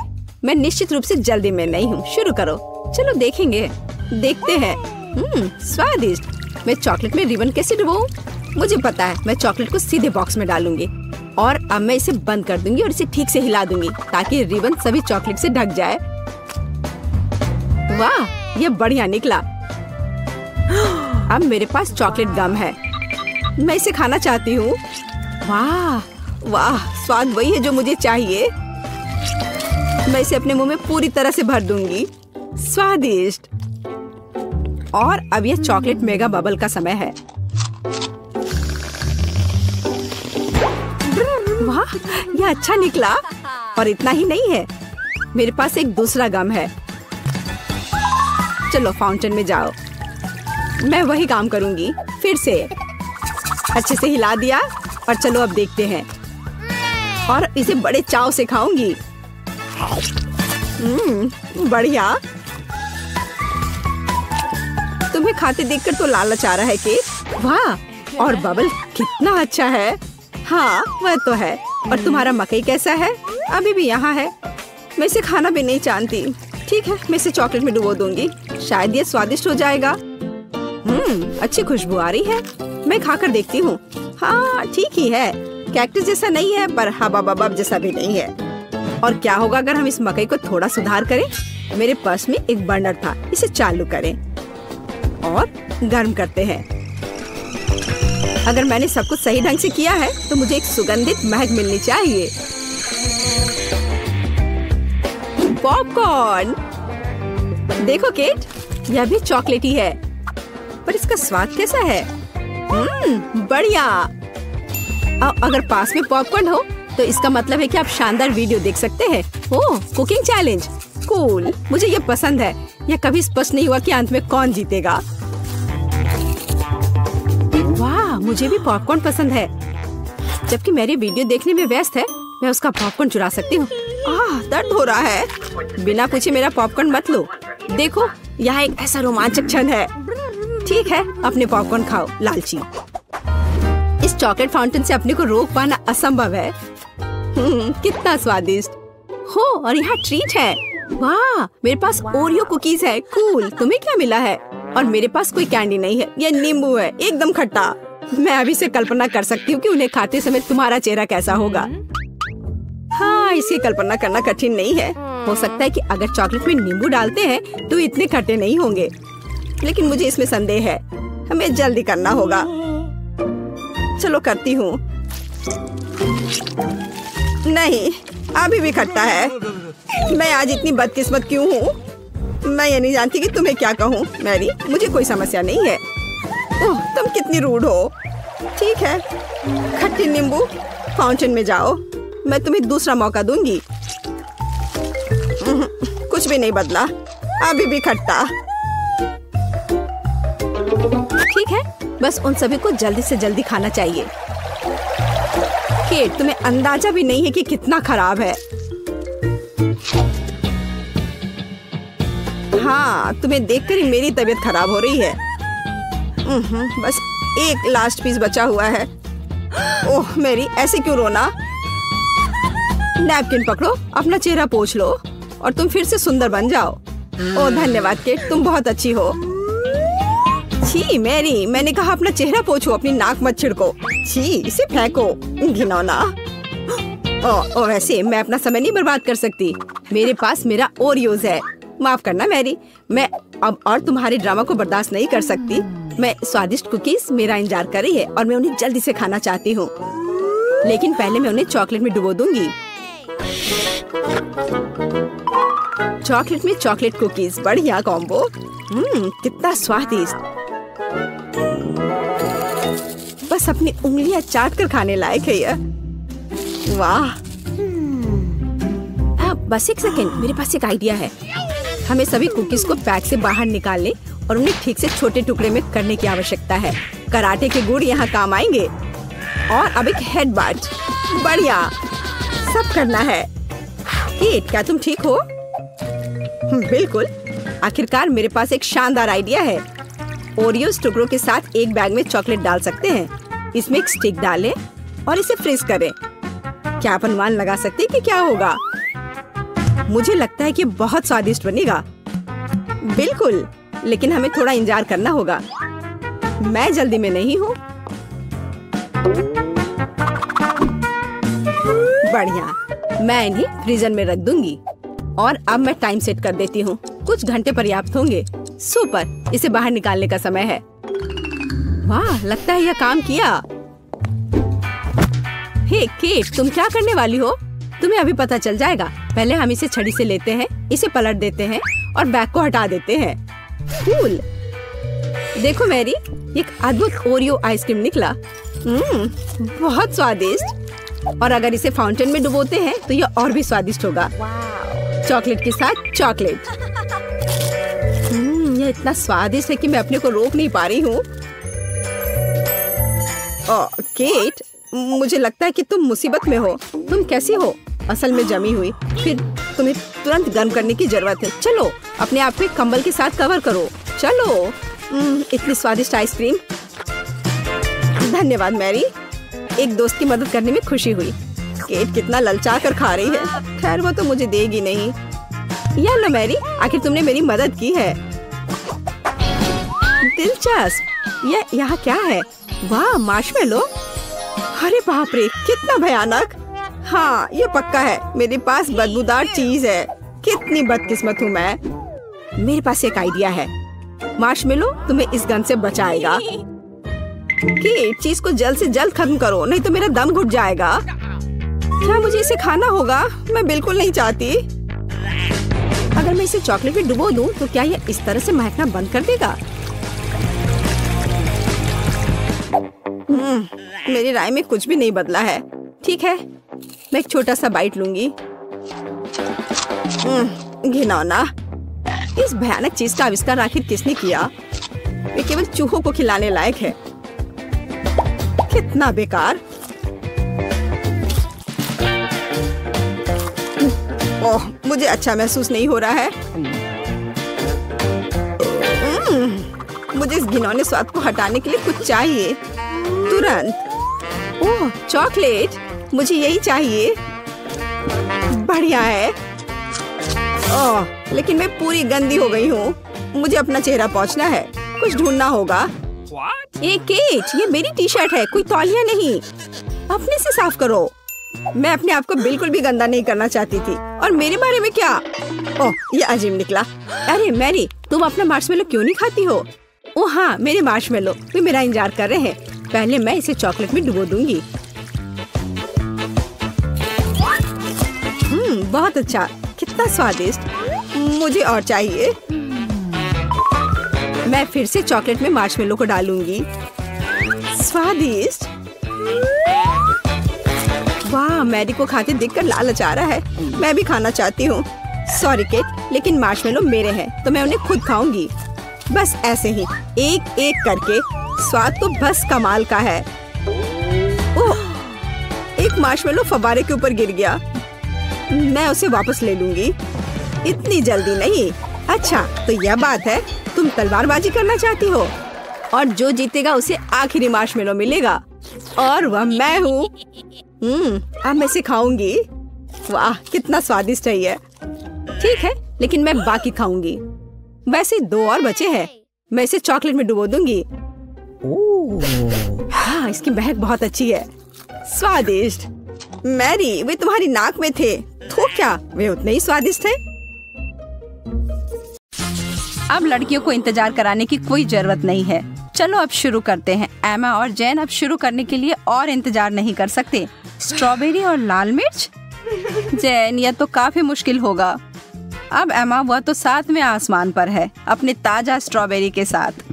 मैं निश्चित रूप से जल्दी में नहीं हूँ। शुरू करो। चलो देखेंगे, देखते हैं। स्वादिष्ट। मैं चॉकलेट में रिबन कैसे डुबाऊं? मुझे पता है, मैं चॉकलेट को सीधे बॉक्स में डालूंगी और अब मैं इसे बंद कर दूंगी और इसे ठीक से हिला दूंगी ताकि रिबन सभी चॉकलेट से ढक जाए। वाह, ये बढ़िया निकला। अब मेरे पास चॉकलेट गम है, मैं इसे खाना चाहती हूँ। वाह वाह, स्वाद वही है जो मुझे चाहिए। मैं इसे अपने मुंह में पूरी तरह से भर दूंगी। स्वादिष्ट। और अब यह चॉकलेट मेगा बबल का समय है। वाह, यह अच्छा निकला। और इतना ही नहीं है, मेरे पास एक दूसरा गम है। चलो फाउंटेन में जाओ। मैं वही काम करूंगी फिर से। अच्छे से हिला दिया और चलो अब देखते हैं। और इसे बड़े चाव से खाऊंगी। बढ़िया। तुम्हें खाते देखकर तो लालच आ रहा है केक। वाह, और बबल कितना अच्छा है। हाँ वह तो है। और तुम्हारा मकई कैसा है? अभी भी यहाँ है। मैं इसे खाना भी नहीं जानती। ठीक है, मैं इसे चॉकलेट में डुबो दूंगी, शायद ये स्वादिष्ट हो जाएगा। अच्छी खुशबू आ रही है। मैं खाकर देखती हूँ। हाँ ठीक ही है, कैक्टस जैसा नहीं है पर हबा बबब जैसा भी नहीं है। और क्या होगा अगर हम इस मकई को थोड़ा सुधार करें? मेरे पर्स में एक बर्नर था, इसे चालू करें और गर्म करते हैं। अगर मैंने सब कुछ सही ढंग से किया है तो मुझे एक सुगंधित महक मिलनी चाहिए। पॉपकॉर्न देखो केट, यह भी चॉकलेटी है पर इसका स्वाद कैसा है? बढ़िया। अगर पास में पॉपकॉर्न हो तो इसका मतलब है कि आप शानदार वीडियो देख सकते हैं। ओह, कुकिंग चैलेंज, कूल। मुझे ये पसंद है। यह कभी स्पष्ट नहीं हुआ कि अंत में कौन जीतेगा। वाह, मुझे भी पॉपकॉर्न पसंद है। जबकि मेरी वीडियो देखने में व्यस्त है, मैं उसका पॉपकॉर्न चुरा सकती हूँ। दर्द हो रहा है। बिना पूछे मेरा पॉपकॉर्न मत लो। देखो, यहाँ एक ऐसा रोमांचक क्षण है। ठीक है, अपने पॉपकॉर्न खाओ लालची। इस चॉकलेट फाउंटेन से अपने को रोक पाना असंभव है। कितना स्वादिष्ट हो। और यहाँ ट्रीट है। वाह, मेरे पास ओरियो कुकीज है। कूल। तुम्हें क्या मिला है? और मेरे पास कोई कैंडी नहीं है, ये नींबू है, एकदम खट्टा। मैं अभी से कल्पना कर सकती हूँ कि उन्हें खाते समय तुम्हारा चेहरा कैसा होगा। हाँ, इसकी कल्पना करना कठिन नहीं है। हो सकता है कि अगर चॉकलेट में नींबू डालते हैं तो इतने खट्टे नहीं होंगे, लेकिन मुझे इसमें संदेह है। हमें जल्दी करना होगा। चलो करती हूँ। नहीं, अभी भी खट्टा है। मैं आज इतनी बदकिस्मत क्यों हूँ? मैं ये नहीं जानती कि तुम्हें क्या कहूँ। मैरी, मुझे कोई समस्या नहीं है। ओह, तुम कितनी रूड हो। ठीक है, खट्टी नींबू, फाउंटेन में जाओ। मैं तुम्हें दूसरा मौका दूंगी। कुछ भी नहीं बदला, अभी भी खट्टा। ठीक है, बस उन सभी को जल्दी से जल्दी खाना चाहिए। केट, तुम्हें अंदाजा भी नहीं है कि कितना खराब है। हाँ, तुम्हें देखकर ही मेरी तबीयत खराब हो रही है। बस एक लास्ट पीस बचा हुआ है। ओह मेरी, ऐसे क्यों रोना? नैपकिन पकड़ो, अपना चेहरा पोंछ लो और तुम फिर से सुंदर बन जाओ। ओह धन्यवाद केट, तुम बहुत अच्छी हो। छी मैरी, मैंने कहा अपना चेहरा पोंछो, अपनी नाक मत छिड़को। छी, इसे फेंको, घिनौना। ओ वैसे मैं अपना समय नहीं बर्बाद कर सकती। मेरे पास मेरा ओरियोज है। माफ करना मैरी, मैं अब और तुम्हारे ड्रामा को बर्दाश्त नहीं कर सकती। मैं स्वादिष्ट कुकीज मेरा इंतजार कर रही है और मैं उन्हें जल्दी से खाना चाहती हूँ, लेकिन पहले मैं उन्हें चॉकलेट में डुबो दूंगी। चॉकलेट में चॉकलेट कुकीज, बढ़िया कॉम्बो। कितना स्वादिष्ट। बस अपनी उंगलियां चाट कर खाने लायक है यह। वाह। बस एक सेकेंड, मेरे पास एक आइडिया है। हमें सभी कुकीज को पैक से बाहर निकालने और उन्हें ठीक से छोटे टुकड़े में करने की आवश्यकता है। कराटे के गुण यहाँ काम आएंगे। और अब एक हेड बाट, बढ़िया, सब करना है। केट, क्या तुम ठीक हो? बिल्कुल। आखिरकार मेरे पास एक शानदार आइडिया है। ओरियोस टुकड़ों के साथ एक बैग में चॉकलेट डाल सकते हैं। इसमें एक स्टिक डालें और इसे फ्रीज करें। क्या आप अनुमान लगा सकते हैं कि क्या होगा? मुझे लगता है कि बहुत स्वादिष्ट बनेगा। बिल्कुल, लेकिन हमें थोड़ा इंतजार करना होगा। मैं जल्दी में नहीं हूँ। बढ़िया, मैं इन्हें फ्रीजर में रख दूंगी। और अब मैं टाइम सेट कर देती हूँ। कुछ घंटे पर्याप्त होंगे। सुपर, इसे बाहर निकालने का समय है। वाह, लगता है यह काम किया। हे केट, तुम क्या करने वाली हो? तुम्हें अभी पता चल जाएगा। पहले हम इसे छड़ी से लेते हैं, इसे पलट देते हैं और बैग को हटा देते हैं। कूल। देखो मैरी, एक अद्भुत ओरियो आइसक्रीम निकला। बहुत स्वादिष्ट। और अगर इसे फाउंटेन में डुबोते हैं तो यह और भी स्वादिष्ट होगा। चॉकलेट के साथ चॉकलेट। यह इतना स्वादिष्ट है कि मैं अपने को रोक नहीं पा रही हूँ। केट, मुझे लगता है कि तुम मुसीबत में हो। तुम कैसी हो? असल में जमी हुई। फिर तुम्हें तुरंत गर्म करने की जरूरत है। चलो, अपने आप को कंबल के साथ कवर करो। चलो। इतनी स्वादिष्ट आइसक्रीम। धन्यवाद मैरी, एक दोस्त की मदद करने में खुशी हुई। केट कितना ललचा कर खा रही है। खैर, वो तो मुझे देगी नहीं। या लो मैरी, आखिर तुमने मेरी मदद की है। दिलचस्प। यह यहाँ क्या है? वाह, मार्शमेलो। अरे बाप रे, कितना भयानक। हाँ, ये पक्का है। मेरे पास बदबूदार चीज है। कितनी बदकिस्मत हूँ मैं। मेरे पास एक आइडिया है। मार्शमेलो तुम्हें इस गन से बचाएगा। केट, चीज को जल्द से जल्द खत्म करो, नहीं तो मेरा दम घुट जाएगा। क्या मुझे इसे खाना होगा? मैं बिल्कुल नहीं चाहती। अगर मैं इसे चॉकलेट में डुबो दूं, तो क्या यह इस तरह से महकना बंद कर देगा? मेरी राय में कुछ भी नहीं बदला है। ठीक है, मैं एक छोटा सा बाइट लूंगी। घिनौना। इस भयानक चीज का आविष्कार आखिर किसने किया? ये केवल चूहों को खिलाने लायक है। कितना बेकार। ओह, मुझे अच्छा महसूस नहीं हो रहा है। मुझे इस घिनौने स्वाद को हटाने के लिए कुछ चाहिए तुरंत। ओह, चॉकलेट, मुझे यही चाहिए। बढ़िया है। ओह, लेकिन मैं पूरी गंदी हो गई हूँ। मुझे अपना चेहरा पोंछना है। कुछ ढूंढना होगा। एक केट, ये मेरी टी शर्ट है, कोई तौलिया नहीं। अपने से साफ करो। मैं अपने आप को बिल्कुल भी गंदा नहीं करना चाहती थी। और मेरे बारे में क्या? ओह, ये अजीब निकला। अरे मैरी, तुम अपना मार्शमेलो क्यों नहीं खाती हो? ओह हाँ, मेरे मार्शमेलो वे मेरा इंतजार कर रहे हैं। पहले मैं इसे चॉकलेट में डुबो दूंगी। बहुत अच्छा, कितना स्वादिष्ट। मुझे और चाहिए। मैं फिर से चॉकलेट में मार्शमेलो को डालूंगी। स्वादिष्ट। वाह, मैरी को खाते देखकर लालच आ रहा है। मैं भी खाना चाहती हूँ। सॉरी केट, लेकिन मार्शमेलो मेरे हैं तो मैं उन्हें खुद खाऊंगी। बस ऐसे ही, एक एक करके। स्वाद तो बस कमाल का है। ओह, एक मार्शमेलो फव्वारे के ऊपर गिर गया। मैं उसे वापस ले लूंगी। इतनी जल्दी नहीं। अच्छा, तो यह बात है, तुम तलवारबाजी करना चाहती हो और जो जीतेगा उसे आखिरी मार्शमेलो मिलेगा और वह मैं हूँ। अब मैं इसे खाऊंगी। वाह, कितना स्वादिष्ट है ये। ठीक है, लेकिन मैं बाकी खाऊंगी। वैसे 2 और बचे हैं। मैं इसे चॉकलेट में डुबो दूंगी। हाँ, इसकी महक बहुत अच्छी है। स्वादिष्ट। मैरी, वे तुम्हारी नाक में थे तो क्या वे उतने ही स्वादिष्ट थे? अब लड़कियों को इंतजार कराने की कोई जरूरत नहीं है। चलो अब शुरू करते हैं। एमा और जैन अब शुरू करने के लिए और इंतजार नहीं कर सकते। स्ट्रॉबेरी और लाल मिर्च? जैन, यह तो काफी मुश्किल होगा। अब एमा, वह तो 7वें आसमान पर है अपने ताजा स्ट्रॉबेरी के साथ।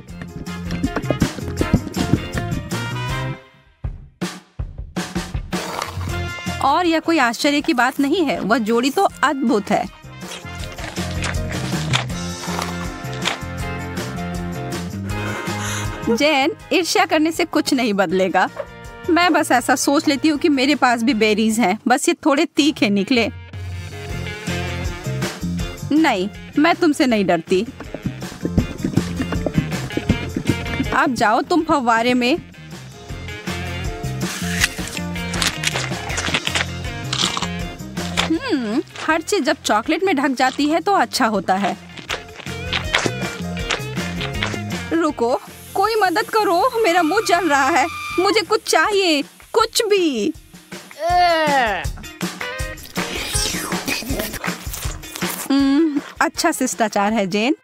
और यह कोई आश्चर्य की बात नहीं है। वह जोड़ी तो अद्भुत है। जैन, ईर्ष्या करने से कुछ नहीं बदलेगा। मैं बस ऐसा सोच लेती हूँ कि मेरे पास भी बेरीज हैं, बस ये थोड़े तीखे निकले। नहीं, मैं तुमसे नहीं डरती। अब जाओ तुम फव्वारे में। हर चीज जब चॉकलेट में ढक जाती है तो अच्छा होता है। रुको, कोई मदद करो, मेरा मुंह जल रहा है। मुझे कुछ चाहिए, कुछ भी। अच्छा शिष्टाचार है जेन।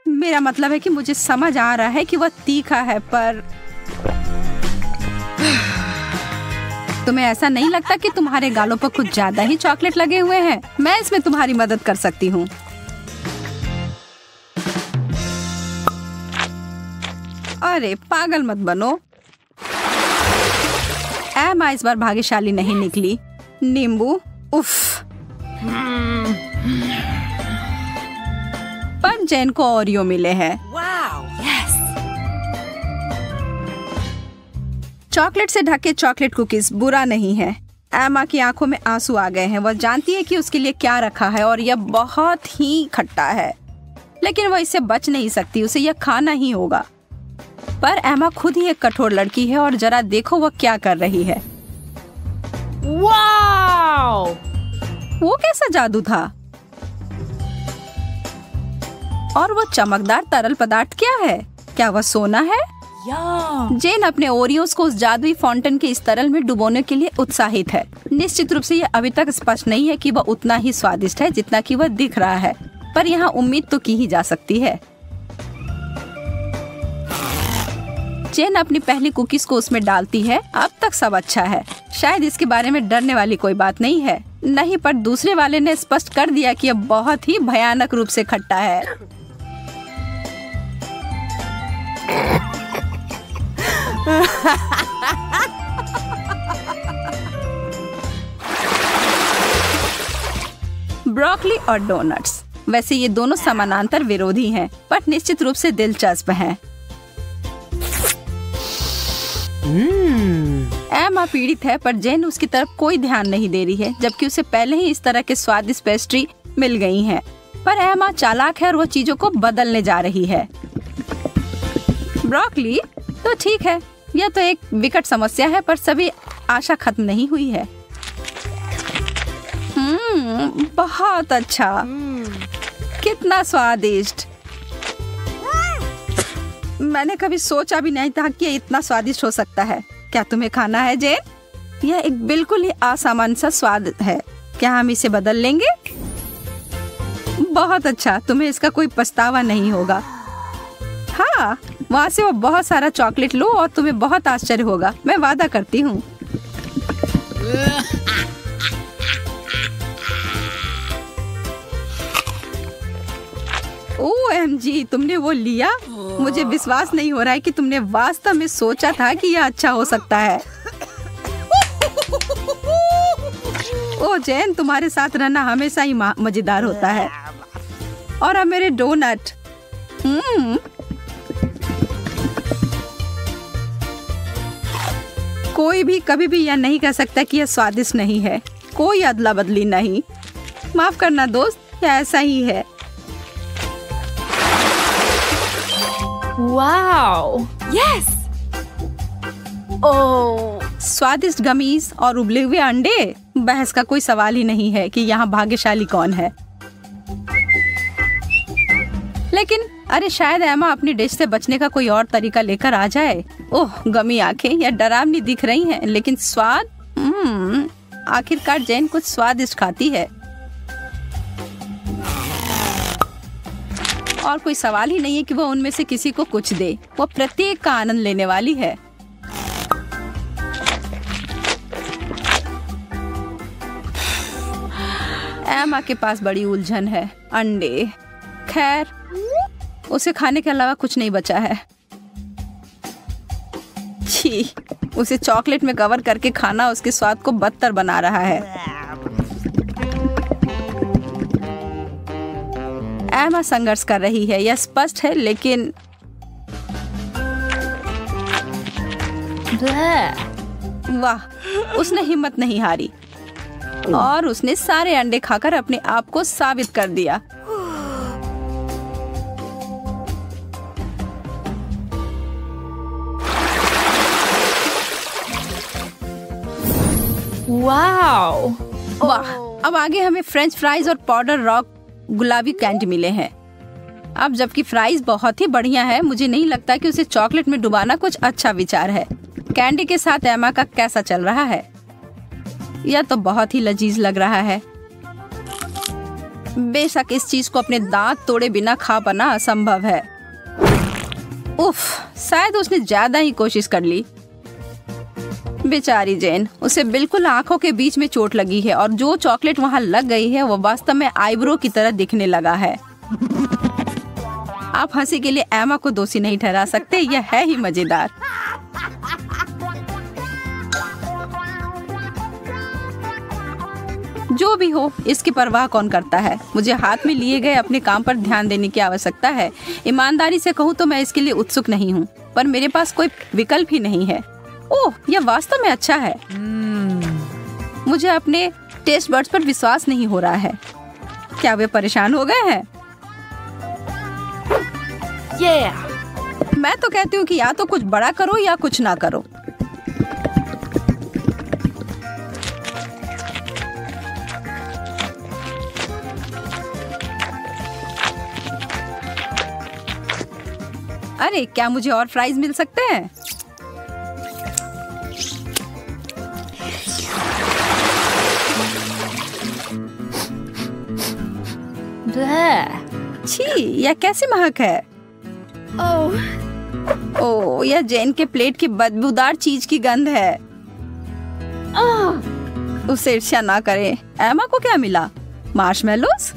मेरा मतलब है कि मुझे समझ आ रहा है कि वह तीखा है, पर तुम्हें ऐसा नहीं लगता कि तुम्हारे गालों पर कुछ ज्यादा ही चॉकलेट लगे हुए हैं? मैं इसमें तुम्हारी मदद कर सकती हूँ। अरे पागल मत बनो। एमा इस बार भाग्यशाली नहीं निकली। नींबू, उफ। पर जेन को ओरियो मिले हैं। चॉकलेट से ढके चॉकलेट कुकीज बुरा नहीं है। एमा की आंखों में आंसू आ गए हैं। वह जानती है कि उसके लिए क्या रखा है और यह बहुत ही खट्टा है, लेकिन वह इससे बच नहीं सकती। उसे यह खाना ही होगा। पर एमा खुद ही एक कठोर लड़की है और जरा देखो वह क्या कर रही है। वाओ! वो कैसा जादू था? और वो चमकदार तरल पदार्थ क्या है? क्या वह सोना है? जेन अपने ओरियोस को उस जादुई फाउंटेन के इस तरल में डुबोने के लिए उत्साहित है। निश्चित रूप से यह अभी तक स्पष्ट नहीं है कि वह उतना ही स्वादिष्ट है जितना कि वह दिख रहा है, पर यहाँ उम्मीद तो की ही जा सकती है। जेन अपनी पहली कुकीज को उसमें डालती है। अब तक सब अच्छा है। शायद इसके बारे में डरने वाली कोई बात नहीं है। नहीं, पर दूसरे वाले ने स्पष्ट कर दिया कि यह बहुत ही भयानक रूप से खट्टा है। ब्रोकली और डोनट्स। वैसे ये दोनों समानांतर विरोधी हैं, पर निश्चित रूप से दिलचस्प हैं। एमा पीड़ित है, पर जेन उसकी तरफ कोई ध्यान नहीं दे रही है, जबकि उसे पहले ही इस तरह के स्वादिष्ट पेस्ट्री मिल गई हैं। पर एमा चालाक है और वो चीजों को बदलने जा रही है। ब्रोकली तो ठीक है, यह तो एक विकट समस्या है, पर सभी आशा खत्म नहीं हुई है। बहुत अच्छा, कितना स्वादिष्ट। मैंने कभी सोचा भी नहीं था कि ये इतना स्वादिष्ट हो सकता है। क्या तुम्हें खाना है जेन? यह एक बिल्कुल ही असामान्य सा स्वाद है। क्या हम इसे बदल लेंगे? बहुत अच्छा, तुम्हें इसका कोई पछतावा नहीं होगा। हाँ, वहाँ से वो बहुत सारा चॉकलेट लो और तुम्हें बहुत आश्चर्य होगा, मैं वादा करती हूँ। OMG, तुमने वो लिया? मुझे विश्वास नहीं हो रहा है कि तुमने वास्तव में सोचा था कि यह अच्छा हो सकता है। ओ जैन, तुम्हारे साथ रहना हमेशा ही मजेदार होता है। और अब मेरे डोनट। कोई भी कभी भी यह नहीं कह सकता कि यह स्वादिष्ट नहीं है। कोई अदला बदली नहीं। माफ करना दोस्त, यह ऐसा ही है। Wow, yes! ओह, स्वादिष्ट गमीज और उबले हुए अंडे। बहस का कोई सवाल ही नहीं है कि यहाँ भाग्यशाली कौन है। लेकिन अरे शायद एमा अपनी डिश से बचने का कोई और तरीका लेकर आ जाए। ओह, गमी आंखें या डरावनी दिख रही हैं, लेकिन स्वाद। आखिरकार जैन कुछ स्वादिष्ट खाती है। और कोई सवाल ही नहीं है कि वो उनमें से किसी को कुछ दे। वो प्रत्येक का आनंद लेने वाली है। एमा के पास बड़ी उलझन है। अंडे, खैर उसे खाने के अलावा कुछ नहीं बचा है। छी, उसे चॉकलेट में कवर करके खाना उसके स्वाद को बदतर बना रहा है। एमा संघर्ष कर रही है, यह स्पष्ट है, लेकिन वाह, उसने हिम्मत नहीं हारी और उसने सारे अंडे खाकर अपने आप को साबित कर दिया। वाओ! वाह! अब आगे हमें फ्रेंच फ्राइज और पाउडर रॉक गुलाबी कैंडी मिले हैं। अब जबकि फ्राइज बहुत ही बढ़िया है, मुझे नहीं लगता कि उसे चॉकलेट में डुबाना कुछ अच्छा विचार है। कैंडी के साथ एमा का कैसा चल रहा है? यह तो बहुत ही लजीज लग रहा है। बेशक इस चीज को अपने दांत तोड़े बिना खा पाना असंभव है। उफ, शायद उसने ज्यादा ही कोशिश कर ली। बेचारी जेन, उसे बिल्कुल आंखों के बीच में चोट लगी है और जो चॉकलेट वहां लग गई है वो वास्तव में आईब्रो की तरह दिखने लगा है। आप हंसी के लिए एमा को दोषी नहीं ठहरा सकते, यह है ही मजेदार। जो भी हो, इसकी परवाह कौन करता है। मुझे हाथ में लिए गए अपने काम पर ध्यान देने की आवश्यकता है। ईमानदारी से कहूँ तो मैं इसके लिए उत्सुक नहीं हूँ, पर मेरे पास कोई विकल्प ही नहीं है। ओह, यह वास्तव में अच्छा है। मुझे अपने टेस्ट बड्स पर विश्वास नहीं हो रहा है। क्या वे परेशान हो गए हैं? मैं तो कहती हूँ कि या तो कुछ बड़ा करो या कुछ ना करो। अरे, क्या मुझे और फ्राइज मिल सकते हैं? छी, यह कैसी महक है? ओह, यह जेन के प्लेट की बदबूदार चीज की गंध है। उसे ईर्ष्या ना करें। एमा को क्या मिला? मार्शमेलोस?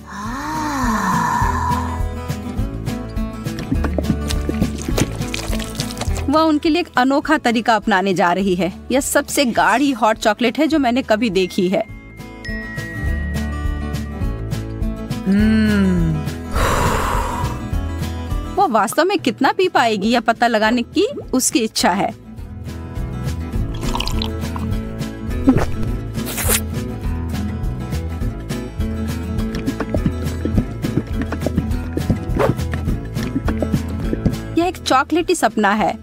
वह उनके लिए एक अनोखा तरीका अपनाने जा रही है। यह सबसे गाढ़ी हॉट चॉकलेट है जो मैंने कभी देखी है। वो वास्तव में कितना पी पाएगी यह पता लगाने की उसकी इच्छा है। यह एक चॉकलेटी सपना है।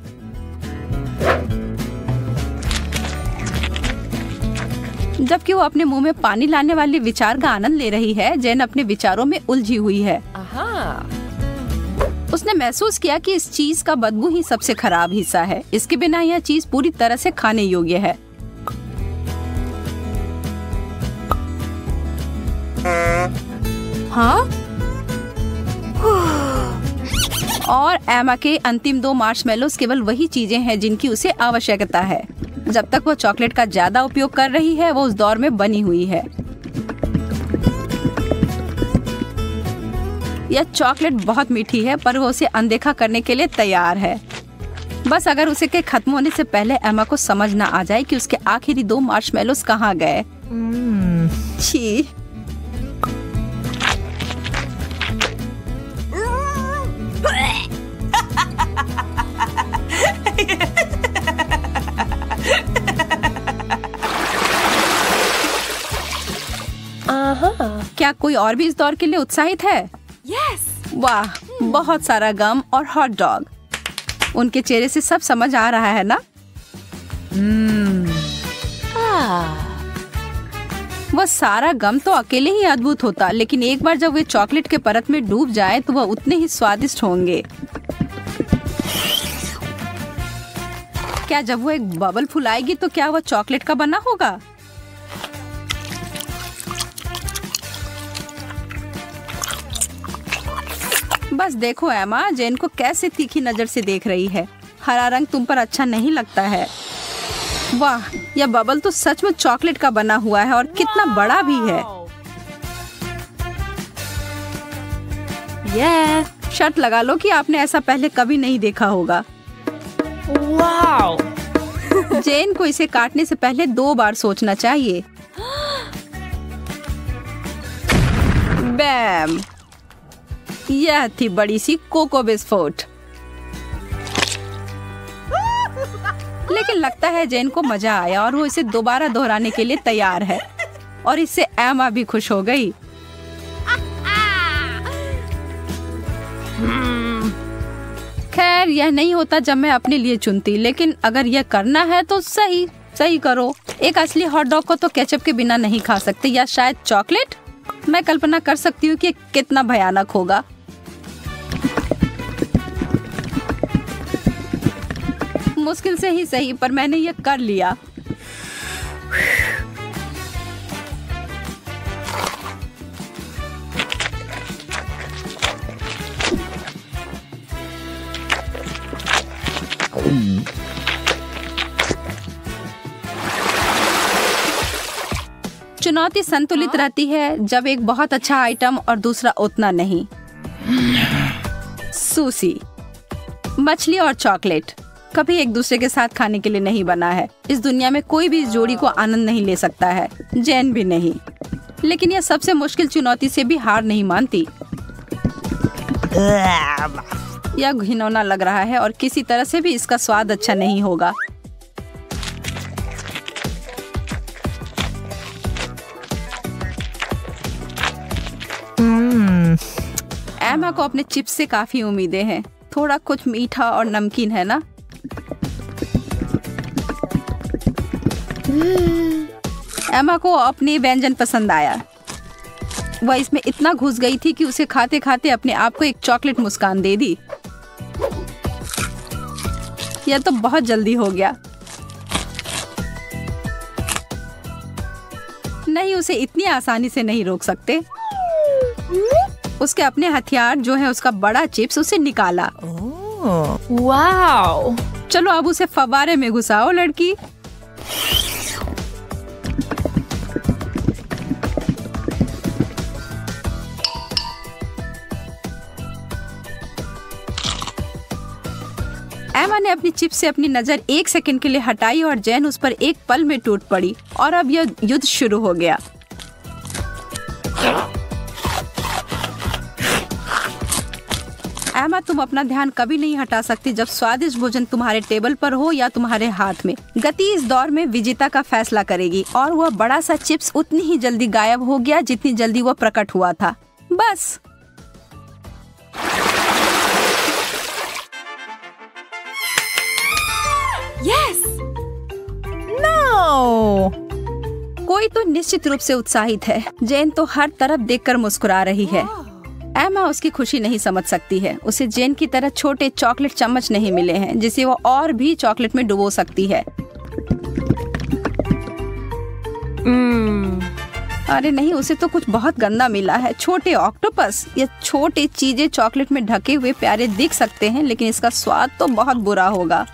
जबकि वो अपने मुंह में पानी लाने वाले विचार का आनंद ले रही है, जेन अपने विचारों में उलझी हुई है। उसने महसूस किया कि इस चीज का बदबू ही सबसे खराब हिस्सा है। इसके बिना यह चीज पूरी तरह से खाने योग्य है। हाँ? और एमा के अंतिम 2 मार्शमेलोस केवल वही चीजें हैं जिनकी उसे आवश्यकता है। जब तक वो चॉकलेट का ज्यादा उपयोग कर रही है, वो उस दौर में बनी हुई है। यह चॉकलेट बहुत मीठी है, पर वो उसे अनदेखा करने के लिए तैयार है। बस अगर उसे के खत्म होने से पहले एमा को समझ ना आ जाए कि उसके आखिरी 2 मार्शमेलोस कहाँ गए। छी। क्या कोई और भी इस दौर के लिए उत्साहित है? वाह, बहुत सारा गम और हॉट डॉग। उनके चेहरे से सब समझ आ रहा है ना? वह सारा गम तो अकेले ही अद्भुत होता, लेकिन एक बार जब वे चॉकलेट के परत में डूब जाए तो वह उतने ही स्वादिष्ट होंगे। क्या जब वो एक बबल फुलाएगी तो क्या वह चॉकलेट का बना होगा? बस देखो एमा, जेन को कैसे तीखी नजर से देख रही है। हरा रंग तुम पर अच्छा नहीं लगता है। वाह, यह बबल तो सच में चॉकलेट का बना हुआ है और कितना बड़ा भी है। शर्त लगा लो कि आपने ऐसा पहले कभी नहीं देखा होगा। जेन को इसे काटने से पहले 2 बार सोचना चाहिए। बैम, यह थी बड़ी सी कोको बिस्कुट। लेकिन लगता है जेन को मजा आया और वो इसे दोबारा दोहराने के लिए तैयार है। और इससे एमा भी खुश हो गई। खैर, यह नहीं होता जब मैं अपने लिए चुनती, लेकिन अगर यह करना है तो सही करो। एक असली हॉट डॉग को तो केचप के बिना नहीं खा सकते, या शायद चॉकलेट। मैं कल्पना कर सकती हूँ कि कितना भयानक होगा। मुश्किल से ही सही, पर मैंने ये कर लिया। चुनौती संतुलित रहती है जब एक बहुत अच्छा आइटम और दूसरा उतना नहीं। सुशी, मछली और चॉकलेट कभी एक दूसरे के साथ खाने के लिए नहीं बना है। इस दुनिया में कोई भी इस जोड़ी को आनंद नहीं ले सकता है, जैन भी नहीं। लेकिन यह सबसे मुश्किल चुनौती से भी हार नहीं मानती। यह घिनौना लग रहा है और किसी तरह से भी इसका स्वाद अच्छा नहीं होगा। एमा को अपने चिप्स से काफी उम्मीदें हैं। थोड़ा कुछ मीठा और नमकीन है ना? एमा को अपनी व्यंजन पसंद आया। वह इसमें इतना घुस गई थी कि उसे खाते खाते अपने आप को एक चॉकलेट मुस्कान दे दी। यह तो बहुत जल्दी हो गया। नहीं, उसे इतनी आसानी से नहीं रोक सकते। उसके अपने हथियार जो है उसका बड़ा चिप्स उसे निकाला। वाओ! चलो अब उसे फव्वारे में घुसाओ लड़की। एमा ने अपनी चिप्स से अपनी नजर 1 सेकंड के लिए हटाई और जैन उस पर एक पल में टूट पड़ी और अब यह युद्ध शुरू हो गया। एमा, तुम अपना ध्यान कभी नहीं हटा सकती जब स्वादिष्ट भोजन तुम्हारे टेबल पर हो या तुम्हारे हाथ में। गति इस दौर में विजेता का फैसला करेगी और वह बड़ा सा चिप्स उतनी ही जल्दी गायब हो गया जितनी जल्दी वह प्रकट हुआ था। बस। यस! नो! कोई तो निश्चित रूप से उत्साहित है। जैन तो हर तरफ देखकर मुस्कुरा रही है। एमा उसकी खुशी नहीं समझ सकती है। उसे जैन की तरह छोटे चॉकलेट चम्मच नहीं मिले हैं जिसे वो और भी चॉकलेट में डुबो सकती है। अरे नहीं, उसे तो कुछ बहुत गंदा मिला है। छोटे ऑक्टोपस या छोटी चीजें चॉकलेट में ढके हुए प्यारे दिख सकते हैं, लेकिन इसका स्वाद तो बहुत बुरा होगा।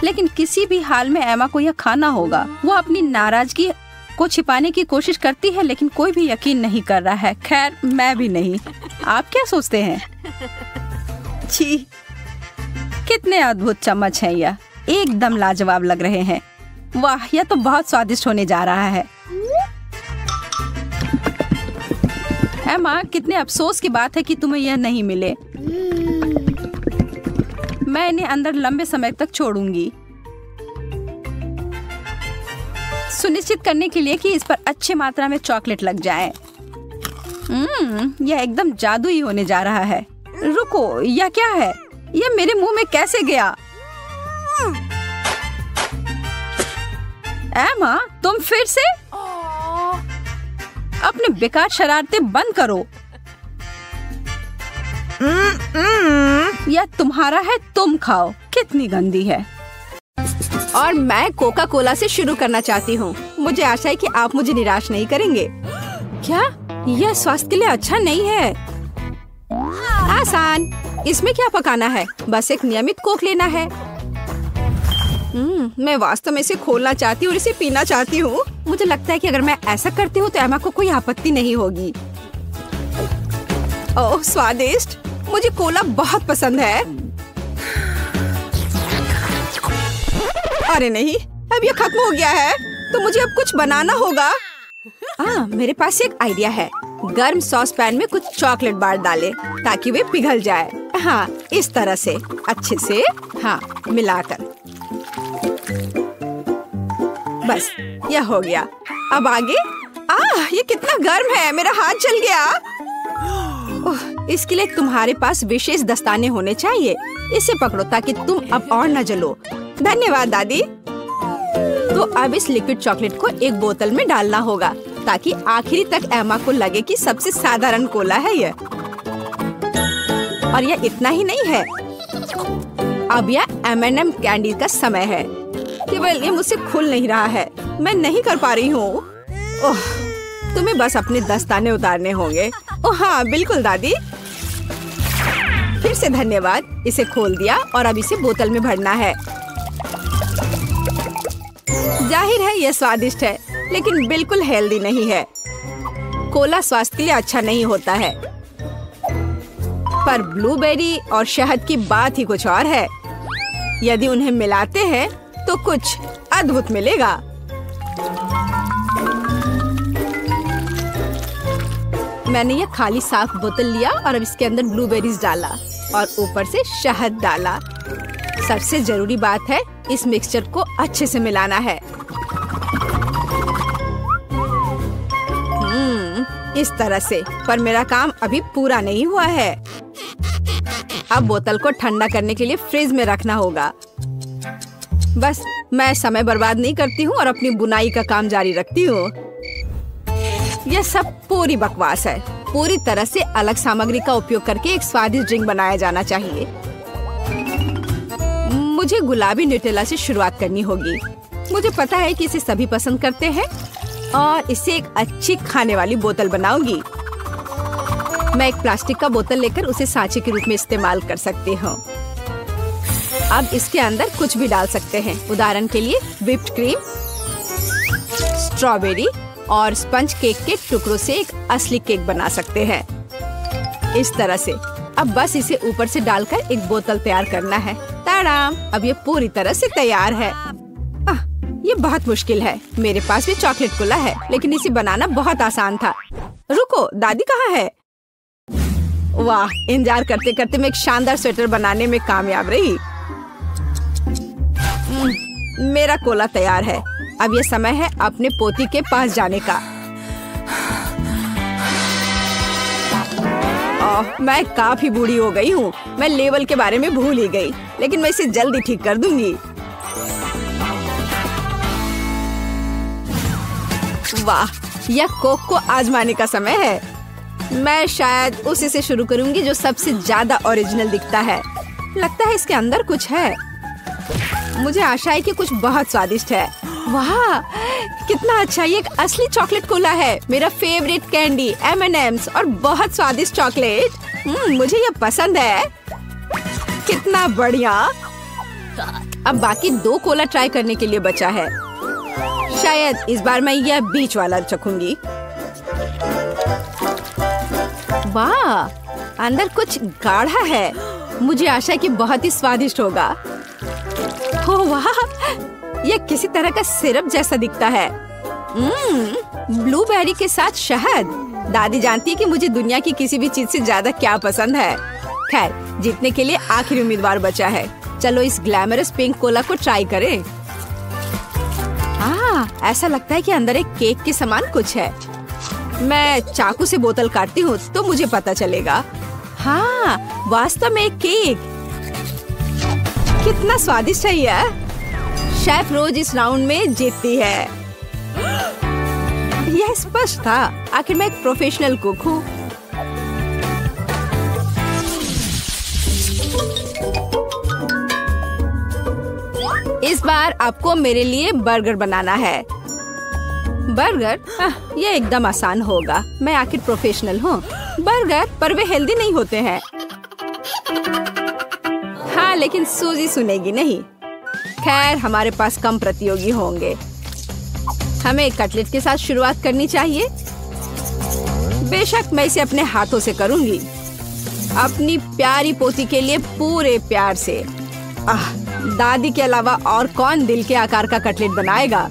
लेकिन किसी भी हाल में एमा को यह खाना होगा। वो अपनी नाराजगी को छिपाने की कोशिश करती है, लेकिन कोई भी यकीन नहीं कर रहा है। खैर, मैं भी नहीं। आप क्या सोचते हैं? छी, कितने अद्भुत चम्मच हैं यह। एकदम लाजवाब लग रहे हैं। वाह, यह तो बहुत स्वादिष्ट होने जा रहा है। एमा, कितने अफसोस की बात है कि तुम्हें यह नहीं मिले। मैं इन्हें अंदर लंबे समय तक छोड़ूंगी, सुनिश्चित करने के लिए कि इस पर अच्छी मात्रा में चॉकलेट लग जाए। यह एकदम जादुई होने जा रहा है। रुको, यह क्या है? यह मेरे मुंह में कैसे गया? एमा, तुम फिर से? अपने बेकार शरारतें बंद करो। यह तुम्हारा है, तुम खाओ। कितनी गंदी है। और मैं कोका कोला से शुरू करना चाहती हूँ। मुझे आशा है कि आप मुझे निराश नहीं करेंगे। क्या? यह स्वास्थ्य के लिए अच्छा नहीं है। आसान। इसमें क्या पकाना है? बस एक नियमित कोक लेना है। मैं वास्तव में इसे खोलना चाहती हूँ और इसे पीना चाहती हूँ। मुझे लगता है कि अगर मैं ऐसा करती हूँ तो एमा को कोई आपत्ति नहीं होगी। ओह, स्वादिष्ट। मुझे कोला बहुत पसंद है। अरे नहीं, अब ये खत्म हो गया है, तो मुझे अब कुछ बनाना होगा। मेरे पास एक आइडिया है। गर्म सॉस पैन में कुछ चॉकलेट बार डालें ताकि वे पिघल जाए। हाँ, इस तरह से अच्छे से मिलाकर। बस, यह हो गया। अब आगे। ये कितना गर्म है, मेरा हाथ जल गया। इसके लिए तुम्हारे पास विशेष दस्ताने होने चाहिए। इसे पकड़ो ताकि तुम अब और न जलो। धन्यवाद दादी। तो अब इस लिक्विड चॉकलेट को एक बोतल में डालना होगा ताकि आखिरी तक एमा को लगे कि सबसे साधारण कोला है यह। और यह इतना ही नहीं है। अब यह M&M कैंडी का समय है। केवल ये मुझसे खुल नहीं रहा है, मैं नहीं कर पा रही हूँ। ओह, तुम्हें बस अपने दस्ताने उतारने होंगे। ओह हाँ बिल्कुल दादी। फिर से धन्यवाद। इसे खोल दिया और अब इसे बोतल में भरना है। जाहिर है यह स्वादिष्ट है, लेकिन बिल्कुल हेल्दी नहीं है। कोला स्वास्थ्य के लिए अच्छा नहीं होता है, पर ब्लूबेरी और शहद की बात ही कुछ और है। यदि उन्हें मिलाते हैं तो कुछ अद्भुत मिलेगा। मैंने यह खाली साफ बोतल लिया और अब इसके अंदर ब्लूबेरीज डाला और ऊपर से शहद डाला। सबसे जरूरी बात है इस मिक्सचर को अच्छे से मिलाना है। इस तरह से। पर मेरा काम अभी पूरा नहीं हुआ है। अब बोतल को ठंडा करने के लिए फ्रिज में रखना होगा। बस मैं समय बर्बाद नहीं करती हूँ और अपनी बुनाई का काम जारी रखती हूँ। यह सब पूरी बकवास है। पूरी तरह से अलग सामग्री का उपयोग करके एक स्वादिष्ट ड्रिंक बनाया जाना चाहिए। मुझे गुलाबी न्यूटेला से शुरुआत करनी होगी। मुझे पता है कि इसे सभी पसंद करते हैं और इससे एक अच्छी खाने वाली बोतल बनाऊंगी। मैं एक प्लास्टिक का बोतल लेकर उसे सांचे के रूप में इस्तेमाल कर सकती हूँ। अब इसके अंदर कुछ भी डाल सकते हैं। उदाहरण के लिए व्हिप्ड क्रीम, स्ट्रॉबेरी और स्पंज केक के टुकड़ों से एक असली केक बना सकते हैं। इस तरह से। अब बस इसे ऊपर से डालकर एक बोतल तैयार करना है। ताड़ाम! अब ये पूरी तरह से तैयार है। ये बहुत मुश्किल है। मेरे पास भी चॉकलेट कोला है, लेकिन इसे बनाना बहुत आसान था। रुको, दादी कहाँ है? वाह, इंतजार करते करते मैं एक शानदार स्वेटर बनाने में कामयाब रही। मेरा कोला तैयार है। अब ये समय है अपने पोती के पास जाने का। मैं काफी बूढ़ी हो गई हूँ। मैं लेवल के बारे में भूल ही गई, लेकिन मैं इसे जल्दी ठीक कर दूंगी। वाह, यह कोक को आजमाने का समय है। मैं शायद उसी से शुरू करूंगी जो सबसे ज्यादा ओरिजिनल दिखता है। लगता है इसके अंदर कुछ है। मुझे आशा है कि कुछ बहुत स्वादिष्ट है। वाह, कितना अच्छा! ये एक असली चॉकलेट कोला है। मेरा फेवरेट कैंडी M&M's और बहुत स्वादिष्ट चॉकलेट। मुझे ये पसंद है। कितना बढ़िया! अब बाकी 2 कोला ट्राई करने के लिए बचा है। शायद इस बार मैं यह बीच वाला चखूंगी। वाह, अंदर कुछ गाढ़ा है। मुझे आशा है कि बहुत ही स्वादिष्ट होगा। ओह वाह, यह किसी तरह का सिरप जैसा दिखता है। ब्लूबेरी के साथ शहद। दादी जानती है कि मुझे दुनिया की किसी भी चीज से ज्यादा क्या पसंद है। खैर, जीतने के लिए आखिरी उम्मीदवार बचा है। चलो इस ग्लैमरस पिंक कोला को ट्राई करें। ऐसा लगता है कि अंदर एक केक के समान कुछ है। मैं चाकू से बोतल काटती हूँ तो मुझे पता चलेगा। हाँ, वास्तव में एक केक। कितना स्वादिष्ट है यह। शेफ रोज इस राउंड में जीतती है। यह स्पष्ट था। आखिर मैं एक प्रोफेशनल कुक हूँ। इस बार आपको मेरे लिए बर्गर बनाना है। बर्गर? यह एकदम आसान होगा। मैं आखिर प्रोफेशनल हूँ। बर्गर, पर वे हेल्दी नहीं होते हैं। हाँ, लेकिन सूजी सुनेगी नहीं। खैर, हमारे पास कम प्रतियोगी होंगे। हमें कटलेट के साथ शुरुआत करनी चाहिए। बेशक मैं इसे अपने हाथों से करूंगी, अपनी प्यारी पोती के लिए पूरे प्यार से। दादी के अलावा और कौन दिल के आकार का कटलेट बनाएगा।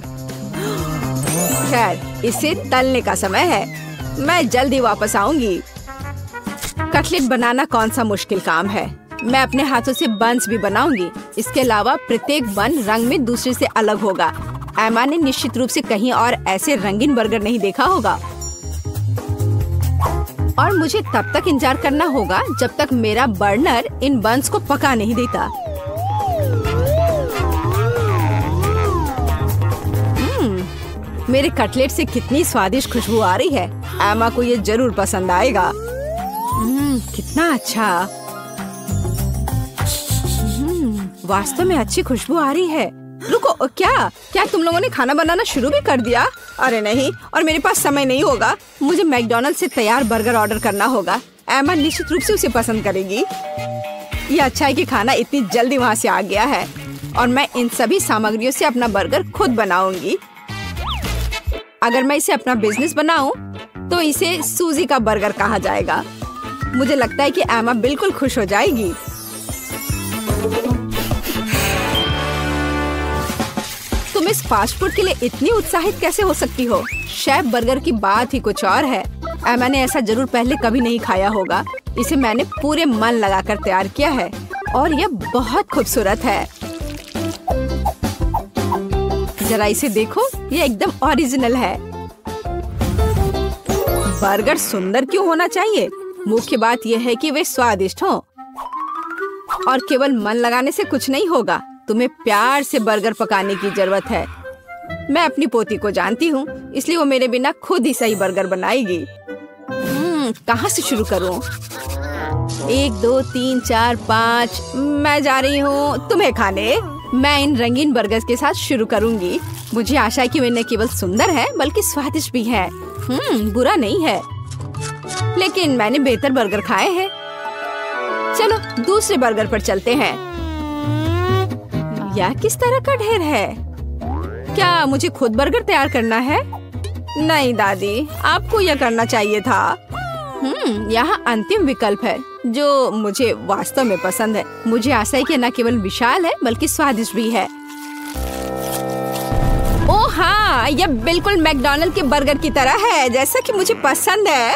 खैर, इसे तलने का समय है। मैं जल्दी वापस आऊंगी। कटलेट बनाना कौन सा मुश्किल काम है। मैं अपने हाथों से बंस भी बनाऊंगी। इसके अलावा प्रत्येक बन रंग में दूसरे से अलग होगा। एमा ने निश्चित रूप से कहीं और ऐसे रंगीन बर्गर नहीं देखा होगा। और मुझे तब तक इंतजार करना होगा जब तक मेरा बर्नर इन बंस को पका नहीं देता। मेरे कटलेट से कितनी स्वादिष्ट खुशबू आ रही है। एमा को ये जरूर पसंद आएगा। कितना अच्छा। वास्तव में अच्छी खुशबू आ रही है। रुको, क्या तुम लोगों ने खाना बनाना शुरू भी कर दिया? अरे नहीं, और मेरे पास समय नहीं होगा। मुझे मैकडॉनल्ड से तैयार बर्गर ऑर्डर करना होगा। एमा निश्चित रूप से उसे पसंद करेगी। ये अच्छा है कि खाना इतनी जल्दी वहाँ से आ गया है और मैं इन सभी सामग्रियों से अपना बर्गर खुद बनाऊंगी। अगर मैं इसे अपना बिजनेस बनाऊं तो इसे सूजी का बर्गर कहा जाएगा। मुझे लगता है कि एमा बिल्कुल खुश हो जाएगी। तुम इस फास्ट फूड के लिए इतनी उत्साहित कैसे हो सकती हो? शेफ बर्गर की बात ही कुछ और है। एमा ने ऐसा जरूर पहले कभी नहीं खाया होगा। इसे मैंने पूरे मन लगाकर तैयार किया है और यह बहुत खूबसूरत है। जरा इसे देखो, ये एकदम ओरिजिनल है। बर्गर सुंदर क्यों होना चाहिए? मुख्य बात यह है कि वे स्वादिष्ट हों। और केवल मन लगाने से कुछ नहीं होगा, तुम्हें प्यार से बर्गर पकाने की जरूरत है। मैं अपनी पोती को जानती हूँ, इसलिए वो मेरे बिना खुद ही सही बर्गर बनाएगी। कहाँ से शुरू करूँ? 1 2 3 4 5 मैं जा रही हूँ तुम्हें खाने। मैं इन रंगीन बर्गर्स के साथ शुरू करूँगी। मुझे आशा है कि वे न केवल सुंदर है बल्कि स्वादिष्ट भी है। बुरा नहीं है, लेकिन मैंने बेहतर बर्गर खाए हैं। चलो दूसरे बर्गर पर चलते हैं। यह किस तरह का ढेर है? क्या मुझे खुद बर्गर तैयार करना है? नहीं दादी, आपको यह करना चाहिए था। यहाँ अंतिम विकल्प है जो मुझे वास्तव में पसंद है। मुझे आशा है कि न केवल विशाल है बल्कि स्वादिष्ट भी है। ओह हाँ, यह बिल्कुल मैकडॉनल्ड के बर्गर की तरह है जैसा कि मुझे पसंद है।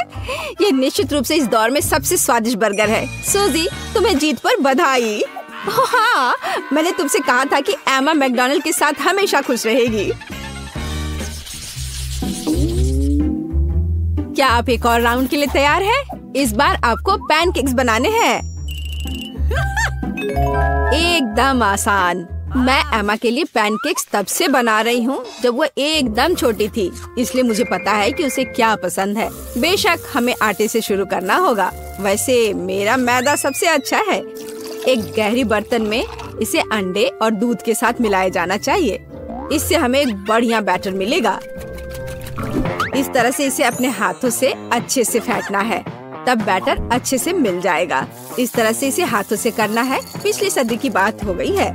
यह निश्चित रूप से इस दौर में सबसे स्वादिष्ट बर्गर है। सूजी, तुम्हें जीत पर बधाई। ओह हाँ, मैंने तुमसे कहा था कि एमा मैकडॉनल्ड के साथ हमेशा खुश रहेगी। क्या आप एक और राउंड के लिए तैयार हैं? इस बार आपको पैनकेक्स बनाने हैं। एकदम आसान। मैं एमा के लिए पैनकेक्स तब से बना रही हूँ जब वो एकदम छोटी थी, इसलिए मुझे पता है कि उसे क्या पसंद है। बेशक हमें आटे से शुरू करना होगा। वैसे मेरा मैदा सबसे अच्छा है। एक गहरी बर्तन में इसे अंडे और दूध के साथ मिलाया जाना चाहिए। इससे हमें एक बढ़िया बैटर मिलेगा। इस तरह से इसे अपने हाथों से अच्छे से फेंटना है, तब बैटर अच्छे से मिल जाएगा। इस तरह से इसे हाथों से करना है। पिछली सदी की बात हो गई है।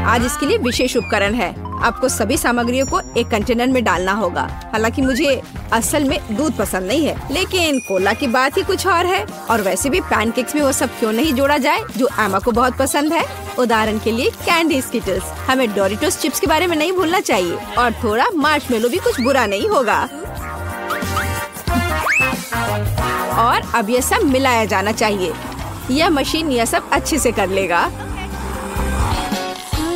आज इसके लिए विशेष उपकरण है। आपको सभी सामग्रियों को एक कंटेनर में डालना होगा। हालांकि मुझे असल में दूध पसंद नहीं है, लेकिन कोला की बात ही कुछ और है। और वैसे भी पैनकेक्स में वो सब क्यों नहीं जोड़ा जाए जो एमा को बहुत पसंद है। उदाहरण के लिए कैंडी स्किटल्स। हमें डोरिटोस चिप्स के बारे में नहीं भूलना चाहिए, और थोड़ा मार्शमेलो भी कुछ बुरा नहीं होगा। और अब यह सब मिलाया जाना चाहिए। यह मशीन यह सब अच्छे से कर लेगा।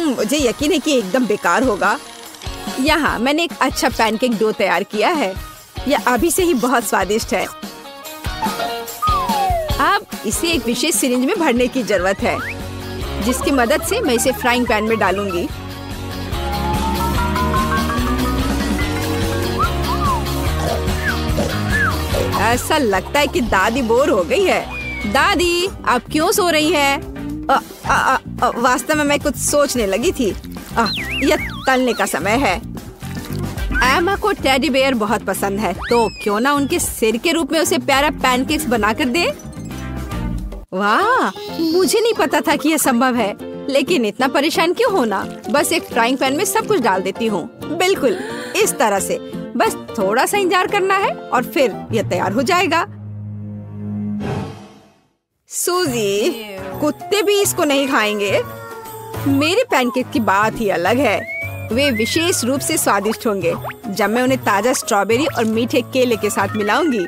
मुझे यकीन है कि एकदम बेकार होगा। यहाँ मैंने एक अच्छा पैनकेक डो तैयार किया है। यह अभी से ही बहुत स्वादिष्ट है। अब इसे एक विशेष सिरिंज में भरने की जरूरत है, जिसकी मदद से मैं इसे फ्राइंग पैन में डालूंगी। ऐसा लगता है कि दादी बोर हो गई है। दादी, आप क्यों सो रही हैं? वास्तव में मैं कुछ सोचने लगी थी। यह तलने का समय है। एमा को टेडी बेयर बहुत पसंद है, तो क्यों ना उनके सिर के रूप में उसे प्यारा पैनकेक्स बनाकर दे। वाह, मुझे नहीं पता था कि यह संभव है, लेकिन इतना परेशान क्यों होना। बस एक फ्राइंग पैन में सब कुछ डाल देती हूँ। बिल्कुल इस तरह से। बस थोड़ा सा इंतजार करना है और फिर यह तैयार हो जाएगा। सूजी, कुत्ते भी इसको नहीं खाएंगे। मेरे पैनकेक की बात ही अलग है। वे विशेष रूप से स्वादिष्ट होंगे जब मैं उन्हें ताजा स्ट्रॉबेरी और मीठे केले के साथ मिलाऊंगी।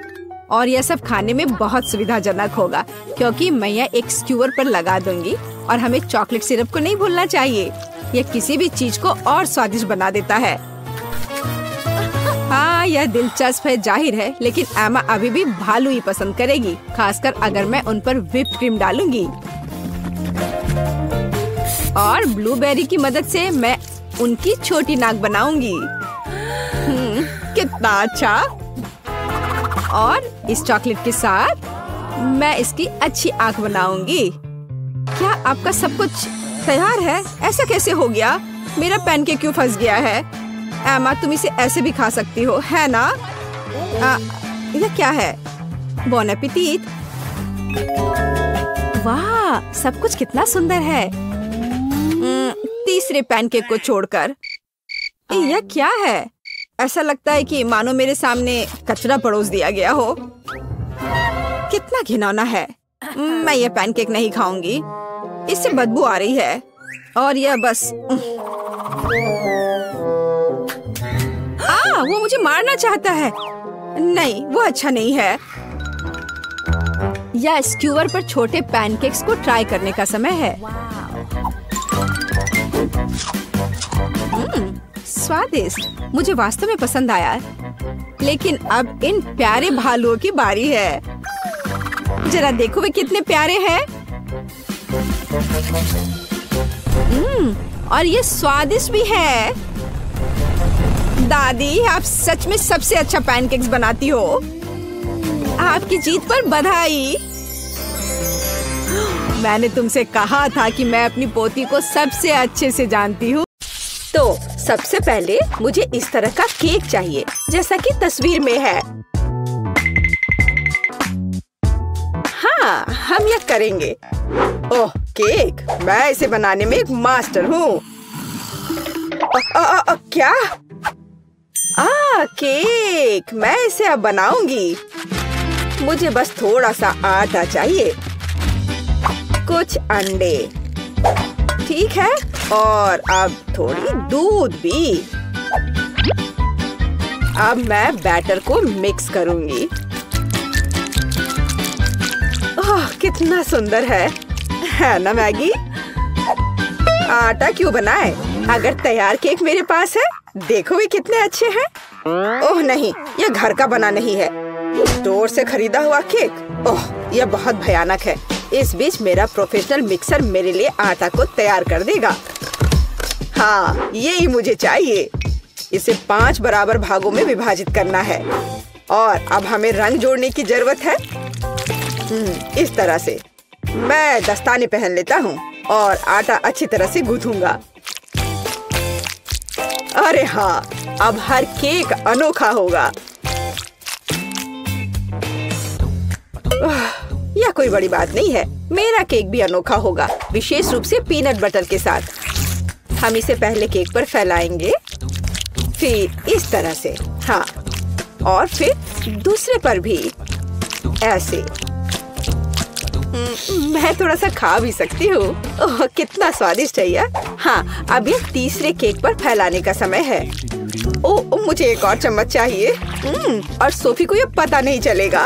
और यह सब खाने में बहुत सुविधाजनक होगा, क्योंकि मैं यह एक स्क्यूअर पर लगा दूंगी। और हमें चॉकलेट सिरप को नहीं भूलना चाहिए। यह किसी भी चीज को और स्वादिष्ट बना देता है। हाँ, यह दिलचस्प है जाहिर है, लेकिन एमा अभी भी भालू ही पसंद करेगी, खासकर अगर मैं उन पर व्हिप्ड क्रीम डालूंगी। और ब्लूबेरी की मदद से मैं उनकी छोटी नाक बनाऊंगी। कितना अच्छा। और इस चॉकलेट के साथ मैं इसकी अच्छी आंख बनाऊंगी। क्या आपका सब कुछ तैयार है? ऐसा कैसे हो गया? मेरा पैनकेक क्यों फंस गया है? एमा, तुम इसे ऐसे भी खा सकती हो, है ना? यह क्या है? बॉन एपेटिट। वाह, सब कुछ कितना सुंदर है। तीसरे पैनकेक को छोड़कर। यह क्या है? ऐसा लगता है कि मानो मेरे सामने कचरा परोस दिया गया हो। कितना घिनौना है। मैं ये पैनकेक नहीं खाऊंगी, इससे बदबू आ रही है। और यह बस वो मुझे मारना चाहता है। नहीं, वो अच्छा नहीं है। या स्क्यूअर पर छोटे पैनकेक्स को ट्राई करने का समय है। स्वादिष्ट, मुझे वास्तव में पसंद आया। लेकिन अब इन प्यारे भालुओं की बारी है। जरा देखो वे कितने प्यारे हैं। और ये स्वादिष्ट भी है। दादी, आप सच में सबसे अच्छा पैनकेक्स बनाती हो। आपकी जीत पर बधाई। मैंने तुमसे कहा था कि मैं अपनी पोती को सबसे अच्छे से जानती हूँ। तो सबसे पहले मुझे इस तरह का केक चाहिए, जैसा कि तस्वीर में है। हाँ, हम यह करेंगे। ओह, केक! मैं इसे बनाने में एक मास्टर हूँ। क्या? केक! मैं इसे अब बनाऊंगी। मुझे बस थोड़ा सा आटा चाहिए, कुछ अंडे, ठीक है, और अब थोड़ी दूध भी। अब मैं बैटर को मिक्स करूंगी। ओह, कितना सुंदर है ना मैगी? आटा क्यों बनाए अगर तैयार केक मेरे पास है? देखो वे कितने अच्छे हैं। ओह नहीं, यह घर का बना नहीं है, स्टोर से खरीदा हुआ केक। ओह, यह बहुत भयानक है। इस बीच मेरा प्रोफेशनल मिक्सर मेरे लिए आटा को तैयार कर देगा। हाँ, यही मुझे चाहिए। इसे 5 बराबर भागों में विभाजित करना है। और अब हमें रंग जोड़ने की जरूरत है। इस तरह से मैं दस्ताने पहन लेता हूँ और आटा अच्छी तरह से गूंथूंगा। अरे हाँ, अब हर केक अनोखा होगा। यह कोई बड़ी बात नहीं है। मेरा केक भी अनोखा होगा, विशेष रूप से पीनट बटर के साथ। हम इसे पहले केक पर फैलाएंगे, फिर इस तरह से, हाँ, और फिर दूसरे पर भी ऐसे। मैं थोड़ा सा खा भी सकती हूँ। ओह, कितना स्वादिष्ट है यह। हाँ, अब ये तीसरे केक पर फैलाने का समय है। ओह, मुझे एक और चम्मच चाहिए। और सोफी को ये पता नहीं चलेगा।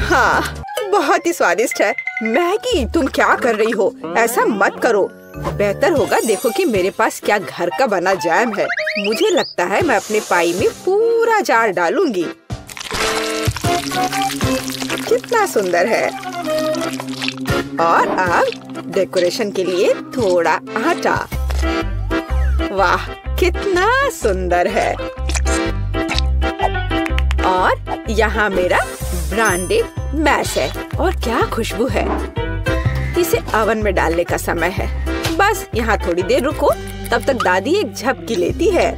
हाँ, बहुत ही स्वादिष्ट है। मैगी, तुम क्या कर रही हो? ऐसा मत करो। बेहतर होगा देखो कि मेरे पास क्या घर का बना जैम है। मुझे लगता है मैं अपने पाई में पूरा जार डालूंगी। कितना सुंदर है। और अब डेकोरेशन के लिए थोड़ा आटा। वाह, कितना सुंदर है। और यहाँ मेरा ब्रांडेड मैश है। और क्या खुशबू है। इसे ओवन में डालने का समय है। बस यहाँ थोड़ी देर रुको, तब तक दादी एक झपकी लेती है।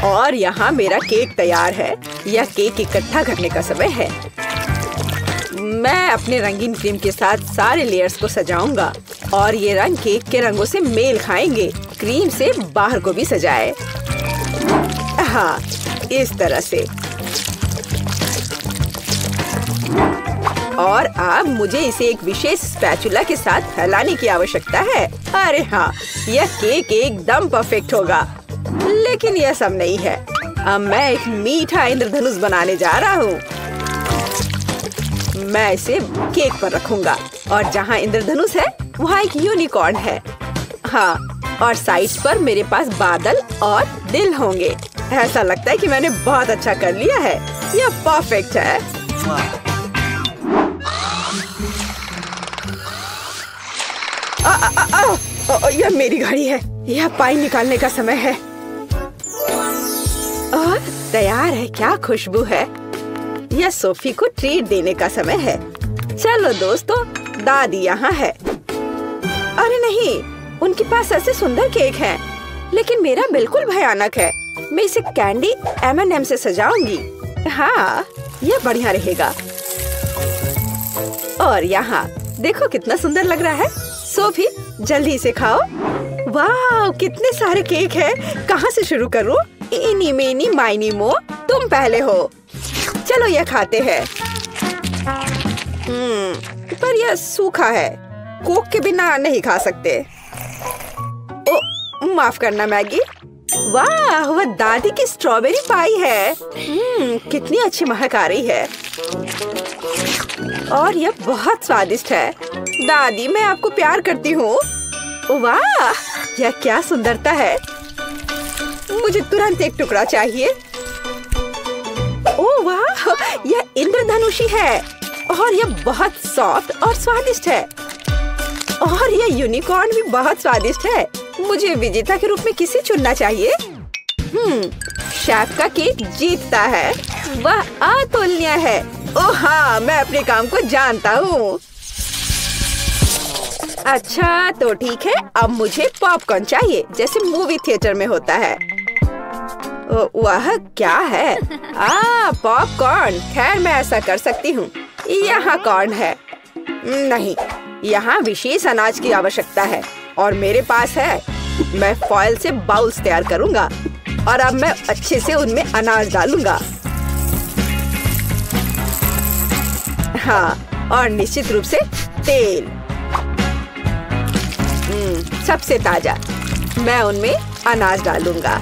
और यहाँ मेरा केक तैयार है। यह केक इकट्ठा करने का समय है। मैं अपने रंगीन क्रीम के साथ सारे लेयर्स को सजाऊंगा और ये रंग केक के रंगों से मेल खाएंगे। क्रीम से बाहर को भी सजाए। हाँ, इस तरह से। और अब मुझे इसे एक विशेष स्पैचुला के साथ फैलाने की आवश्यकता है। अरे हाँ, यह केक एकदम परफेक्ट होगा। लेकिन यह सब नहीं है। अब मैं एक मीठा इंद्रधनुष बनाने जा रहा हूँ। मैं इसे केक पर रखूंगा और जहाँ इंद्रधनुष है वहाँ एक यूनिकॉर्न है। हाँ, और साइड्स पर मेरे पास बादल और दिल होंगे। ऐसा लगता है कि मैंने बहुत अच्छा कर लिया है। यह परफेक्ट है। यह मेरी घड़ी है। यह पाई निकालने का समय है। और तैयार है। क्या खुशबू है। यह सोफी को ट्रीट देने का समय है। चलो दोस्तों, दादी यहाँ है। अरे नहीं, उनके पास ऐसे सुंदर केक हैं, लेकिन मेरा बिल्कुल भयानक है। मैं इसे कैंडी M&M से सजाऊंगी। हाँ, यह बढ़िया रहेगा। और यहाँ देखो कितना सुंदर लग रहा है। सोफी, जल्दी इसे खाओ। वाह, कितने सारे केक हैं। कहाँ से शुरू करूँ? एनी मेनी माइनी मो, तुम पहले हो। चलो यह खाते हैं। पर यह सूखा है, कोक के बिना नहीं खा सकते। ओ, माफ करना मैगी। वाह, वह दादी की स्ट्रॉबेरी पाई है। कितनी अच्छी महक आ रही है और यह बहुत स्वादिष्ट है। दादी, मैं आपको प्यार करती हूँ। वाह, यह क्या सुंदरता है। मुझे तुरंत एक टुकड़ा चाहिए। ओह वाह, यह इंद्रधनुषी है और यह बहुत सॉफ्ट और स्वादिष्ट है। और यह यूनिकॉर्न भी बहुत स्वादिष्ट है। मुझे विजेता के रूप में किसे चुनना चाहिए? शेफ का केक जीतता है। वह अतुलनीय है। ओह हाँ, मैं अपने काम को जानता हूँ। अच्छा तो ठीक है, अब मुझे पॉपकॉर्न चाहिए, जैसे मूवी थिएटर में होता है। वह क्या है? पॉपकॉर्न। खैर, मैं ऐसा कर सकती हूँ। यहाँ कॉर्न है। नहीं, यहाँ विशेष अनाज की आवश्यकता है और मेरे पास है। मैं फॉइल से बाउल्स तैयार करूँगा और अब मैं अच्छे से उनमें अनाज डालूंगा। हाँ, और निश्चित रूप से तेल। सबसे ताजा। मैं उनमें अनाज डालूंगा।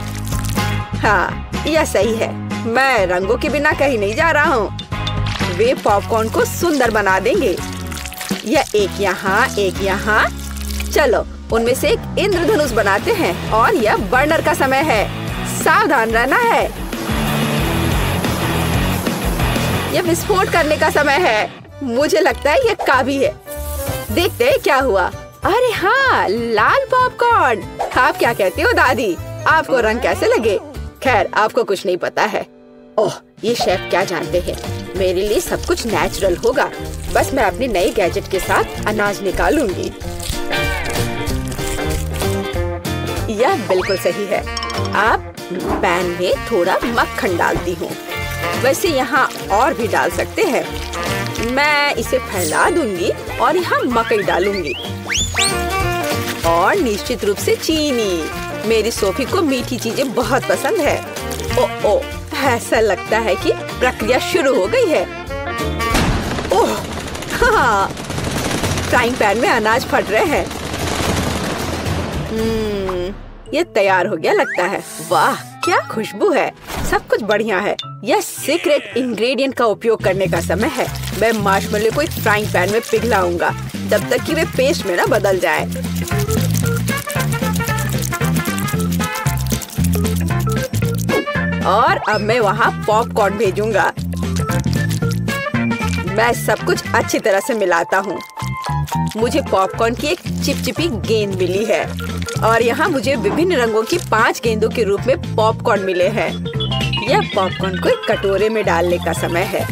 हाँ, यह सही है। मैं रंगों के बिना कहीं नहीं जा रहा हूँ। वे पॉपकॉर्न को सुंदर बना देंगे। यह एक यहाँ, एक यहाँ। चलो, उनमें से एक इंद्रधनुष बनाते हैं और यह बर्नर का समय है। सावधान रहना है। यह विस्फोट करने का समय है। मुझे लगता है यह काफी है। देखते हैं क्या हुआ। अरे हाँ, लाल पॉपकॉर्न। आप क्या कहती हो दादी? आपको रंग कैसे लगे? खैर, आपको कुछ नहीं पता है। ओह, ये शेफ क्या जानते हैं। मेरे लिए सब कुछ नेचुरल होगा। बस मैं अपने नए गैजेट के साथ अनाज निकालूंगी। यह बिल्कुल सही है। आप पैन में थोड़ा मक्खन डालती हूँ। वैसे यहाँ और भी डाल सकते हैं। मैं इसे फैला दूंगी और यहाँ मकई डालूंगी और निश्चित रूप से चीनी। मेरी सोफी को मीठी चीजें बहुत पसंद है। ओ, ऐसा लगता है कि प्रक्रिया शुरू हो गई है। ओह हाँ, फ्राइंग पैन में अनाज फट रहे हैं। ये तैयार हो गया लगता है। वाह, क्या खुशबू है। सब कुछ बढ़िया है। यह सीक्रेट इंग्रेडिएंट का उपयोग करने का समय है। मैं मार्शमेलो को एक फ्राइंग पैन में पिघलाऊंगा जब तक कि वे पेस्ट में ना बदल जाए। और अब मैं वहाँ पॉपकॉर्न भेजूंगा। मैं सब कुछ अच्छी तरह से मिलाता हूँ। मुझे पॉपकॉर्न की एक चिपचिपी गेंद मिली है और यहाँ मुझे विभिन्न रंगों की 5 गेंदों के रूप में पॉपकॉर्न मिले हैं। यह पॉपकॉर्न को एक कटोरे में डालने का समय है।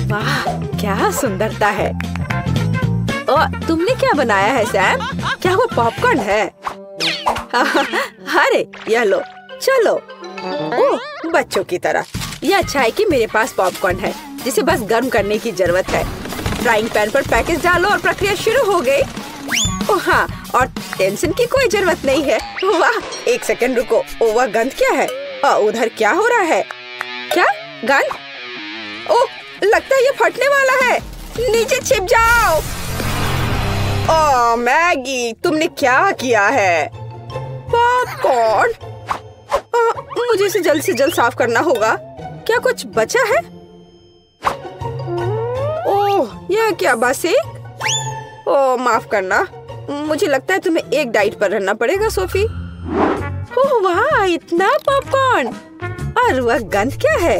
वाह, क्या सुंदरता है। और तुमने क्या बनाया है सैम? क्या वो पॉपकॉर्न है? अरे यह लो, चलो। ओह, बच्चों की तरह। यह अच्छा है कि मेरे पास पॉपकॉर्न है जिसे बस गर्म करने की जरूरत है। फ्राइंग पैन पर पैकेज डालो और प्रक्रिया शुरू हो गई। ओह हाँ, और टेंशन की कोई जरूरत नहीं है। वाह, एक सेकंड रुको। ओह, वह गंध क्या है? उधर क्या हो रहा है? क्या गंध? ओह, लगता है ये फटने वाला है। नीचे छिप जाओ। ओह मैगी, तुमने क्या किया है? पॉपकॉर्न। मुझे इसे जल्द से जल्द साफ करना होगा। क्या कुछ बचा है? ओह, यह क्या बस एक? ओह, माफ करना। मुझे लगता है तुम्हें एक डाइट पर रहना पड़ेगा सोफी। ओह वाह, इतना पॉपकॉर्न। और वह गंध क्या है?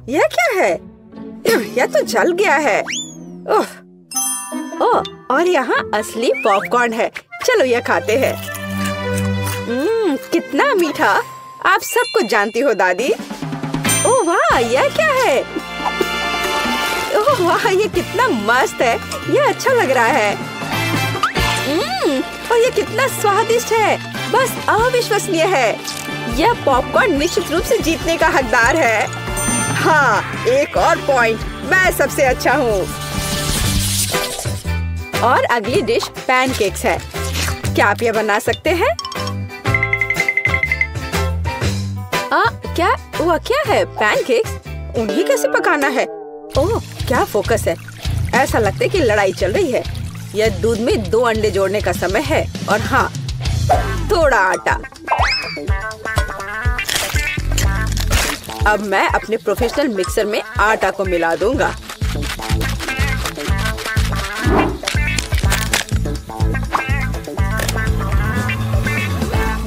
यह क्या है? यह तो जल गया है। ओह, और यहाँ असली पॉपकॉर्न है। चलो यह खाते हैं। कितना मीठा। आप सब कुछ जानती हो दादी। ओह वाह, यह क्या है? ओह, ओह वाह, ये कितना मस्त है। ये अच्छा लग रहा है। और ये कितना स्वादिष्ट है, बस अविश्वसनीय है। यह पॉपकॉर्न निश्चित रूप से जीतने का हकदार है। हाँ, एक और पॉइंट, मैं सबसे अच्छा हूँ। और अगली डिश पैनकेक्स है। क्या आप ये बना सकते हैं? क्या है? पैनकेक्स? उन्हें कैसे पकाना है? ओह, क्या फोकस है। ऐसा लगता है कि लड़ाई चल रही है। यह दूध में 2 अंडे जोड़ने का समय है और हाँ, थोड़ा आटा। अब मैं अपने प्रोफेशनल मिक्सर में आटा को मिला दूंगा।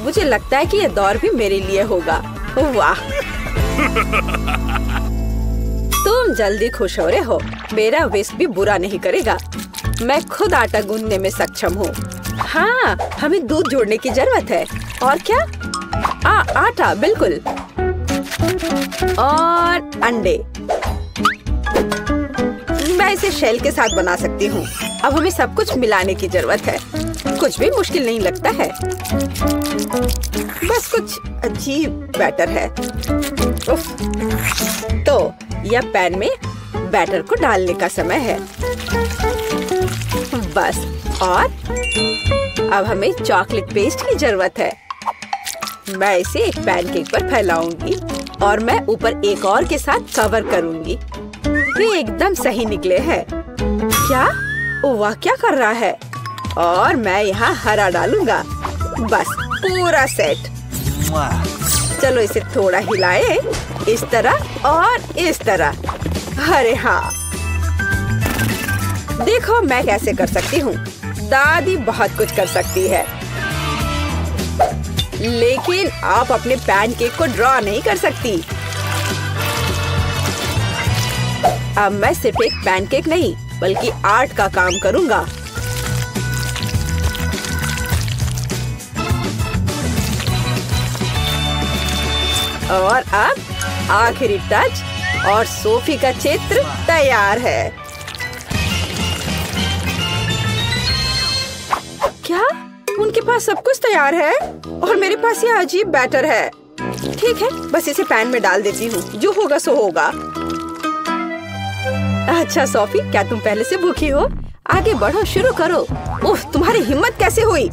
मुझे लगता है कि यह दौर भी मेरे लिए होगा। वाह, तुम जल्दी खुश हो रहे हो। मेरा विस्क भी बुरा नहीं करेगा। मैं खुद आटा गूंदने में सक्षम हूँ। हाँ, हमें दूध जोड़ने की जरूरत है। और क्या? आटा, बिल्कुल। और अंडे। मैं इसे शेल के साथ बना सकती हूँ। अब हमें सब कुछ मिलाने की जरूरत है। कुछ भी मुश्किल नहीं लगता है, बस कुछ अजीब बैटर है। उफ। तो यह पैन में बैटर को डालने का समय है। बस, और अब हमें चॉकलेट पेस्ट की जरूरत है। मैं इसे एक पैनकेक पर फैलाऊंगी और मैं ऊपर एक और के साथ कवर करूंगी। ये एकदम सही निकले हैं। क्या? ओ वाह, क्या कर रहा है? और मैं यहाँ हरा डालूंगा। बस, पूरा सेट। चलो इसे थोड़ा हिलाए, इस तरह और इस तरह। अरे हाँ, देखो मैं कैसे कर सकती हूँ। दादी बहुत कुछ कर सकती है, लेकिन आप अपने पैनकेक को ड्रॉ नहीं कर सकती। अब मैं सिर्फ एक पैनकेक नहीं, बल्कि आर्ट का काम करूँगा। और अब आखिरी टच, और सोफी का चित्र तैयार है। क्या? उनके पास सब कुछ तैयार है और मेरे पास ये अजीब बैटर है। ठीक है, बस इसे पैन में डाल देती हूँ। जो होगा सो होगा। अच्छा सोफी, क्या तुम पहले से भूखी हो? आगे बढ़ो, शुरू करो। ओह, तुम्हारी हिम्मत कैसे हुई?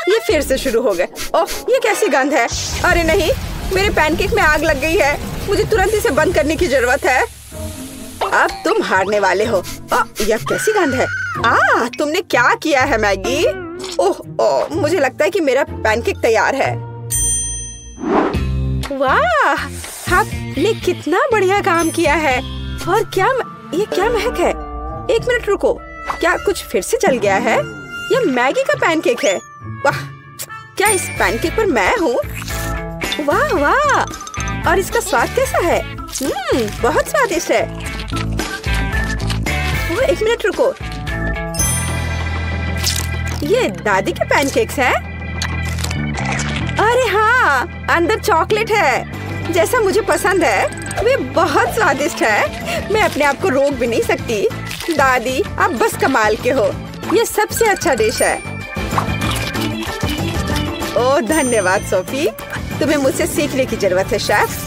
ये फिर से शुरू हो गए। ओह, ये कैसी गंध है? अरे नहीं, मेरे पैनकेक में आग लग गई है। मुझे तुरंत इसे बंद करने की जरूरत है। अब तुम हारने वाले हो। यह कैसी गंध है? तुमने क्या किया है मैगी? ओह, मुझे लगता है कि मेरा पैनकेक तैयार है। वाह, आपने कितना बढ़िया काम किया है। और क्या ये क्या महक है? एक मिनट रुको, क्या कुछ फिर से जल गया है? यह मैगी का पैनकेक है। वाह, क्या इस पैनकेक पर मैं हूँ? वाह वाह, और इसका स्वाद कैसा है? बहुत स्वादिष्ट है। वो एक मिनट रुको, ये दादी के पैनकेक्स हैं? अरे हाँ, अंदर चॉकलेट है, जैसा मुझे पसंद है। वे बहुत स्वादिष्ट है। मैं अपने आप को रोक भी नहीं सकती। दादी, आप बस कमाल के हो। ये सबसे अच्छा डिश है। ओह धन्यवाद सोफी, तुम्हें मुझसे सीखने की जरूरत है शेफ।